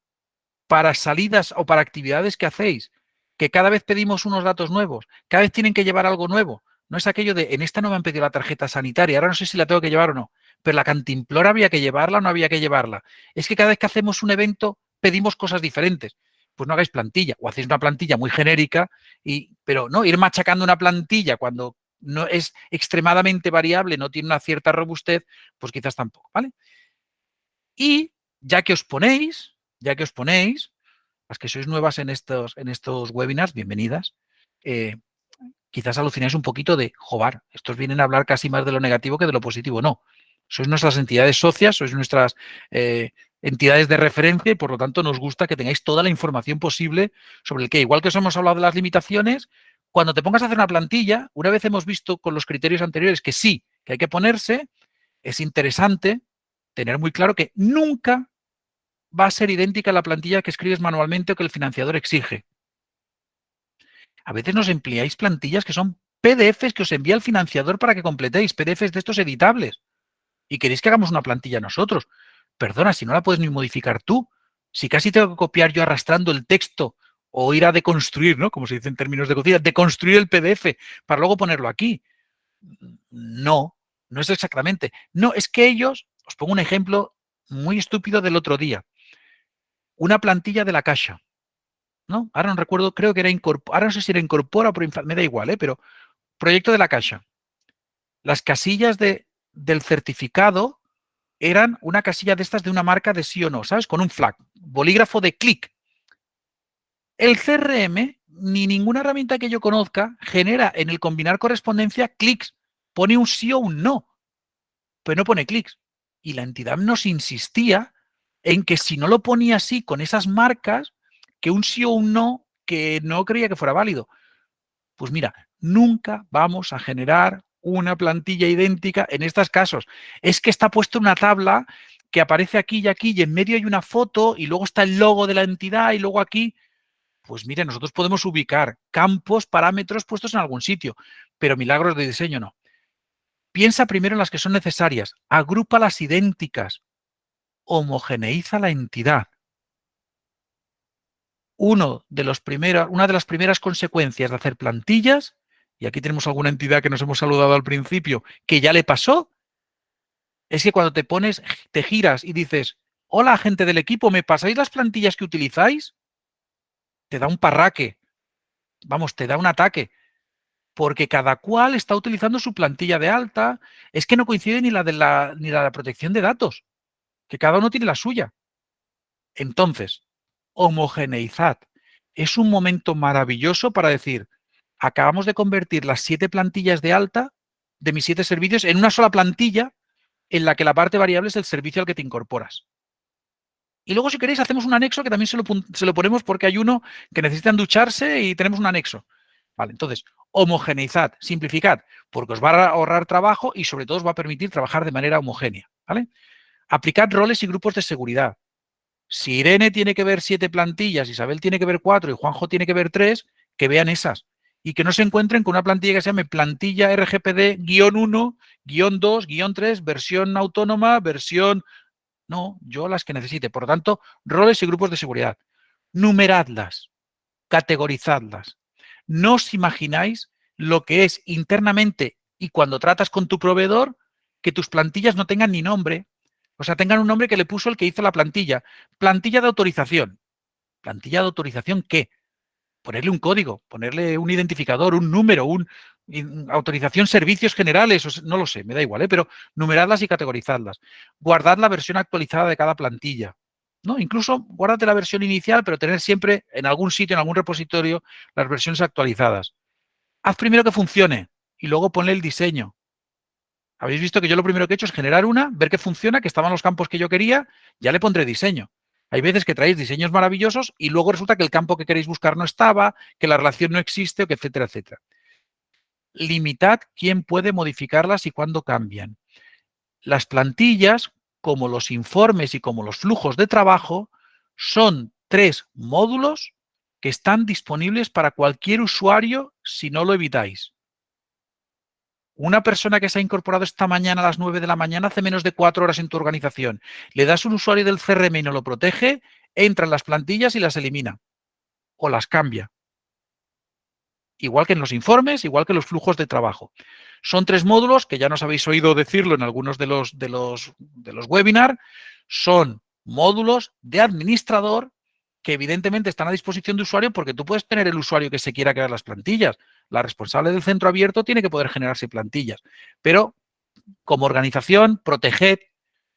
para salidas o para actividades que hacéis, que cada vez pedimos unos datos nuevos, cada vez tienen que llevar algo nuevo. No es aquello de, en esta no me han pedido la tarjeta sanitaria, ahora no sé si la tengo que llevar o no, pero la cantimplora había que llevarla o no había que llevarla. Es que cada vez que hacemos un evento pedimos cosas diferentes. Pues no hagáis plantilla, o hacéis una plantilla muy genérica, pero no, ir machacando una plantilla cuando no es extremadamente variable, no tiene una cierta robustez, pues quizás tampoco, ¿vale? Y ya que os ponéis, las que sois nuevas en estos webinars, bienvenidas. Quizás alucináis un poquito de, joder, estos vienen a hablar casi más de lo negativo que de lo positivo. No, sois nuestras entidades socias, sois nuestras entidades de referencia y por lo tanto nos gusta que tengáis toda la información posible sobre el que, igual que os hemos hablado de las limitaciones, cuando te pongas a hacer una plantilla, una vez hemos visto con los criterios anteriores que sí, que hay que ponerse, es interesante tener muy claro que nunca va a ser idéntica a la plantilla que escribes manualmente o que el financiador exige. A veces nos empleáis plantillas que son PDFs que os envía el financiador para que completéis, PDFs de estos editables. Y queréis que hagamos una plantilla nosotros. Perdona, si no la puedes ni modificar tú, si casi tengo que copiar yo arrastrando el texto o ir a deconstruir, ¿no? Como se dice en términos de cocina, deconstruir el PDF para luego ponerlo aquí. No, no es exactamente. No, es que ellos, os pongo un ejemplo muy estúpido del otro día. Una plantilla de la Caixa, ¿no? Ahora no recuerdo, creo que era Incorpora, ahora no sé si era Incorpora o por me da igual, pero proyecto de la Caixa. Las casillas del certificado eran una casilla de estas de una marca de sí o no, ¿sabes? Con un flag, bolígrafo de clic. El CRM, ni ninguna herramienta que yo conozca, genera en el combinar correspondencia clics. Pone un sí o un no, pero no pone clics. Y la entidad nos insistía en que si no lo ponía así, con esas marcas, que un sí o un no, que no creía que fuera válido. Pues mira, nunca vamos a generar una plantilla idéntica en estos casos. Es que está puesto una tabla que aparece aquí y en medio hay una foto y luego está el logo de la entidad y luego aquí. Pues mire, nosotros podemos ubicar campos, parámetros puestos en algún sitio, pero milagros de diseño no. Piensa primero en las que son necesarias, agrupa las idénticas, homogeneiza la entidad. Una de las primeras consecuencias de hacer plantillas, y aquí tenemos alguna entidad que nos hemos saludado al principio, que ya le pasó, es que cuando te pones, te giras y dices, hola gente del equipo, ¿me pasáis las plantillas que utilizáis? Te da un parraque, vamos, te da un ataque, porque cada cual está utilizando su plantilla de alta, es que no coincide ni la de protección de datos, que cada uno tiene la suya. Entonces, homogeneizad. Es un momento maravilloso para decir, acabamos de convertir las 7 plantillas de alta de mis 7 servicios en una sola plantilla en la que la parte variable es el servicio al que te incorporas. Y luego, si queréis, hacemos un anexo que también se lo ponemos porque hay uno que necesitan ducharse y tenemos un anexo. Vale, entonces, homogeneizad, simplificad, porque os va a ahorrar trabajo y sobre todo os va a permitir trabajar de manera homogénea. ¿Vale? Aplicad roles y grupos de seguridad. Si Irene tiene que ver 7 plantillas, Isabel tiene que ver 4 y Juanjo tiene que ver 3, que vean esas. Y que no se encuentren con una plantilla que se llame plantilla RGPD-1, -2, -3, versión autónoma, versión... No, yo las que necesite. Por lo tanto, roles y grupos de seguridad. Numeradlas, categorizadlas. No os imagináis lo que es internamente y cuando tratas con tu proveedor que tus plantillas no tengan ni nombre. O sea, tengan un nombre que le puso el que hizo la plantilla. Plantilla de autorización. ¿Plantilla de autorización qué? Ponerle un código, ponerle un identificador, un número, autorización servicios generales, no lo sé, me da igual, pero numeradlas y categorizadlas. Guardad la versión actualizada de cada plantilla. ¿No? Incluso guárdate la versión inicial, pero tener siempre en algún sitio, en algún repositorio, las versiones actualizadas. Haz primero que funcione y luego ponle el diseño. Habéis visto que yo lo primero que he hecho es generar una, ver que funciona, que estaban los campos que yo quería, ya le pondré diseño. Hay veces que traéis diseños maravillosos y luego resulta que el campo que queréis buscar no estaba, que la relación no existe, o que etcétera, etcétera. Limitad quién puede modificarlas y cuándo cambian. Las plantillas, como los informes y como los flujos de trabajo, son 3 módulos que están disponibles para cualquier usuario si no lo evitáis. Una persona que se ha incorporado esta mañana a las 9 de la mañana hace menos de 4 horas en tu organización. Le das un usuario del CRM y no lo protege, entra en las plantillas y las elimina o las cambia. Igual que en los informes, igual que los flujos de trabajo. Son 3 módulos que ya nos habéis oído decirlo en algunos de los webinars. Son módulos de administrador que evidentemente están a disposición de usuario porque tú puedes tener el usuario que se quiera crear las plantillas. La responsable del centro abierto tiene que poder generarse plantillas. Pero como organización, proteged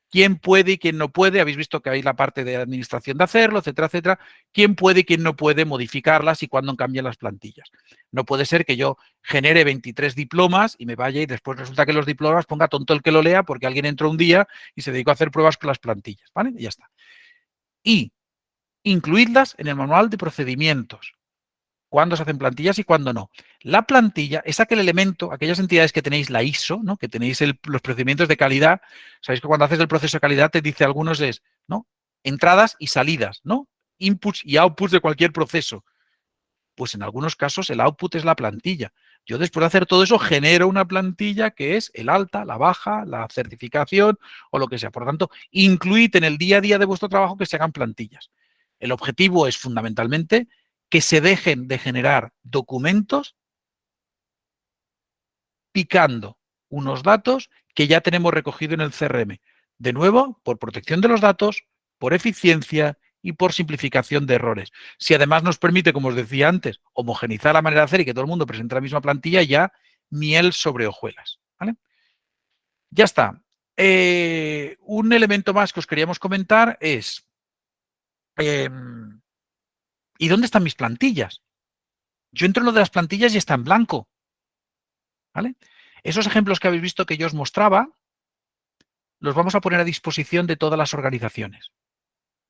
quién puede y quién no puede. Habéis visto que hay la parte de administración de hacerlo, etcétera, etcétera. Quién puede y quién no puede modificarlas y cuándo cambian las plantillas. No puede ser que yo genere 23 diplomas y me vaya y después resulta que los diplomas ponga tonto el que lo lea porque alguien entró un día y se dedicó a hacer pruebas con las plantillas. ¿Vale? Y ya está. Y incluidlas en el manual de procedimientos. Cuándo se hacen plantillas y cuándo no. La plantilla es aquel elemento, aquellas entidades que tenéis la ISO, ¿no? Que tenéis los procedimientos de calidad. Sabéis que cuando haces el proceso de calidad te dice algunos es, ¿no? Entradas y salidas, ¿no? Inputs y outputs de cualquier proceso. Pues en algunos casos el output es la plantilla. Yo después de hacer todo eso genero una plantilla que es el alta, la baja, la certificación o lo que sea. Por lo tanto, incluid en el día a día de vuestro trabajo que se hagan plantillas. El objetivo es fundamentalmente que se dejen de generar documentos picando unos datos que ya tenemos recogido en el CRM. De nuevo, por protección de los datos, por eficiencia y por simplificación de errores. Si además nos permite, como os decía antes, homogenizar la manera de hacer y que todo el mundo presente la misma plantilla, ya miel sobre hojuelas. ¿Vale? Ya está. Un elemento más que os queríamos comentar es, ¿y dónde están mis plantillas? Yo entro en lo de las plantillas y está en blanco. ¿Vale? Esos ejemplos que habéis visto que yo os mostraba los vamos a poner a disposición de todas las organizaciones.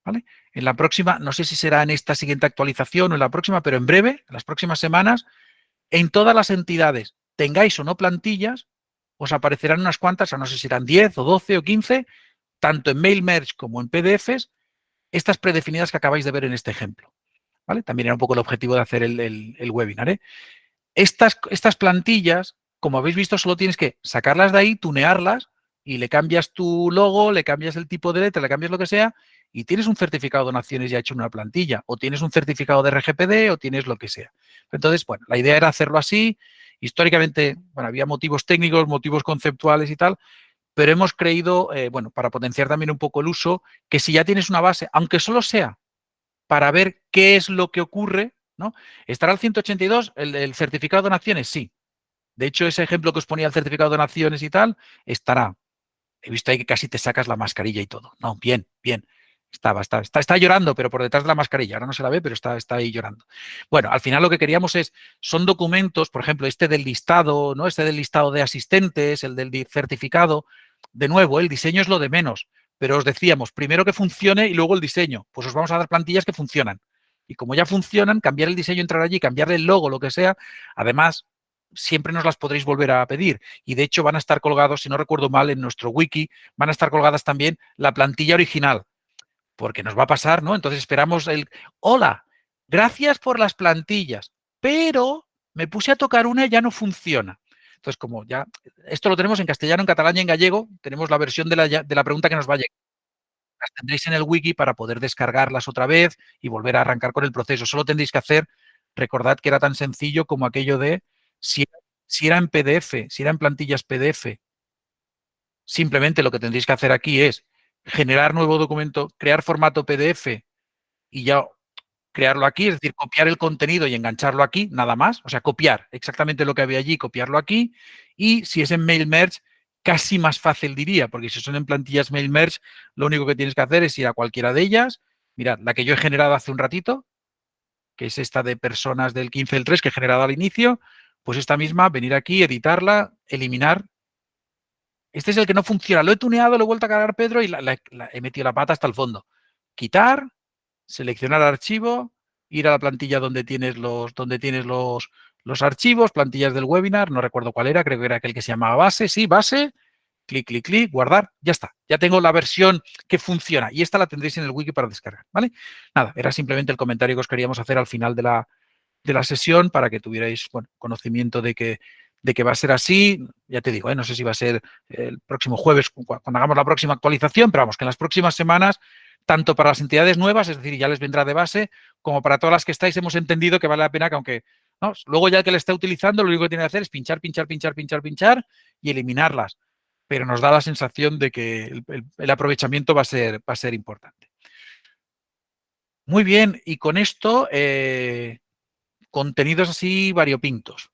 ¿Vale? En la próxima, no sé si será en esta siguiente actualización o en la próxima, pero en breve, en las próximas semanas, en todas las entidades, tengáis o no plantillas, os aparecerán unas cuantas, o no sé si serán 10 o 12 o 15, tanto en Mail Merge como en PDFs, estas predefinidas que acabáis de ver en este ejemplo. ¿Vale? También era un poco el objetivo de hacer el webinar. ¿eh? Estas plantillas, como habéis visto, solo tienes que sacarlas de ahí, tunearlas y le cambias tu logo, le cambias el tipo de letra, le cambias lo que sea y tienes un certificado de donaciones ya hecho en una plantilla o tienes un certificado de RGPD o tienes lo que sea. Entonces, bueno, la idea era hacerlo así. Históricamente, bueno, había motivos técnicos, motivos conceptuales y tal, pero hemos creído, bueno, para potenciar también un poco el uso, que si ya tienes una base, aunque solo sea para ver qué es lo que ocurre, ¿no? ¿Estará el 182, el certificado de donaciones? Sí. De hecho, ese ejemplo que os ponía el certificado de donaciones y tal, estará. He visto ahí que casi te sacas la mascarilla y todo. No, bien, bien. Está llorando, pero por detrás de la mascarilla. Ahora no se la ve, pero está ahí llorando. Bueno, al final lo que queríamos son documentos, por ejemplo, este del listado, ¿no? Este del listado de asistentes, el del certificado. De nuevo, el diseño es lo de menos, pero os decíamos, primero que funcione y luego el diseño. Pues os vamos a dar plantillas que funcionan. Y como ya funcionan, cambiar el diseño, entrar allí, cambiarle el logo, lo que sea. Además, siempre nos las podréis volver a pedir. Y de hecho van a estar colgados, si no recuerdo mal, en nuestro wiki, van a estar colgadas también la plantilla original, porque nos va a pasar, ¿no? Entonces esperamos hola, gracias por las plantillas, pero me puse a tocar una y ya no funciona. Entonces, como ya, esto lo tenemos en castellano, en catalán y en gallego, tenemos la versión de la pregunta que nos va a llegar. Las tendréis en el wiki para poder descargarlas otra vez y volver a arrancar con el proceso. Solo tendréis que hacer, recordad que era tan sencillo como aquello de si, si era en PDF, si era en plantillas PDF, simplemente lo que tendréis que hacer aquí es generar nuevo documento, crear formato PDF y ya crearlo aquí, es decir, copiar el contenido y engancharlo aquí, nada más. O sea, copiar exactamente lo que había allí, copiarlo aquí. Y si es en Mail Merge, casi más fácil diría, porque si son en plantillas Mail Merge, lo único que tienes que hacer es ir a cualquiera de ellas. Mirad, la que yo he generado hace un ratito, que es esta de personas del 15 del 3 que he generado al inicio, pues esta misma, venir aquí, editarla, eliminar. Este es el que no funciona. Lo he tuneado, lo he vuelto a cargar, Pedro, y he metido la pata hasta el fondo. Quitar, seleccionar archivo, ir a la plantilla donde tienes los archivos, plantillas del webinar, no recuerdo cuál era, creo que era aquel que se llamaba base, sí, base, clic, clic, clic, guardar, ya está. Ya tengo la versión que funciona y esta la tendréis en el wiki para descargar, ¿vale? Nada, era simplemente el comentario que os queríamos hacer al final de la sesión para que tuvierais conocimiento de que va a ser así. Ya te digo, no sé si va a ser el próximo jueves cuando hagamos la próxima actualización, pero vamos, que en las próximas semanas, tanto para las entidades nuevas, es decir, ya les vendrá de base, como para todas las que estáis, hemos entendido que vale la pena que aunque ¿no? Luego ya el que le está utilizando, lo único que tiene que hacer es pinchar, pinchar, pinchar, pinchar, pinchar y eliminarlas. Pero nos da la sensación de que el aprovechamiento va a ser importante. Muy bien, y con esto, contenidos así variopintos.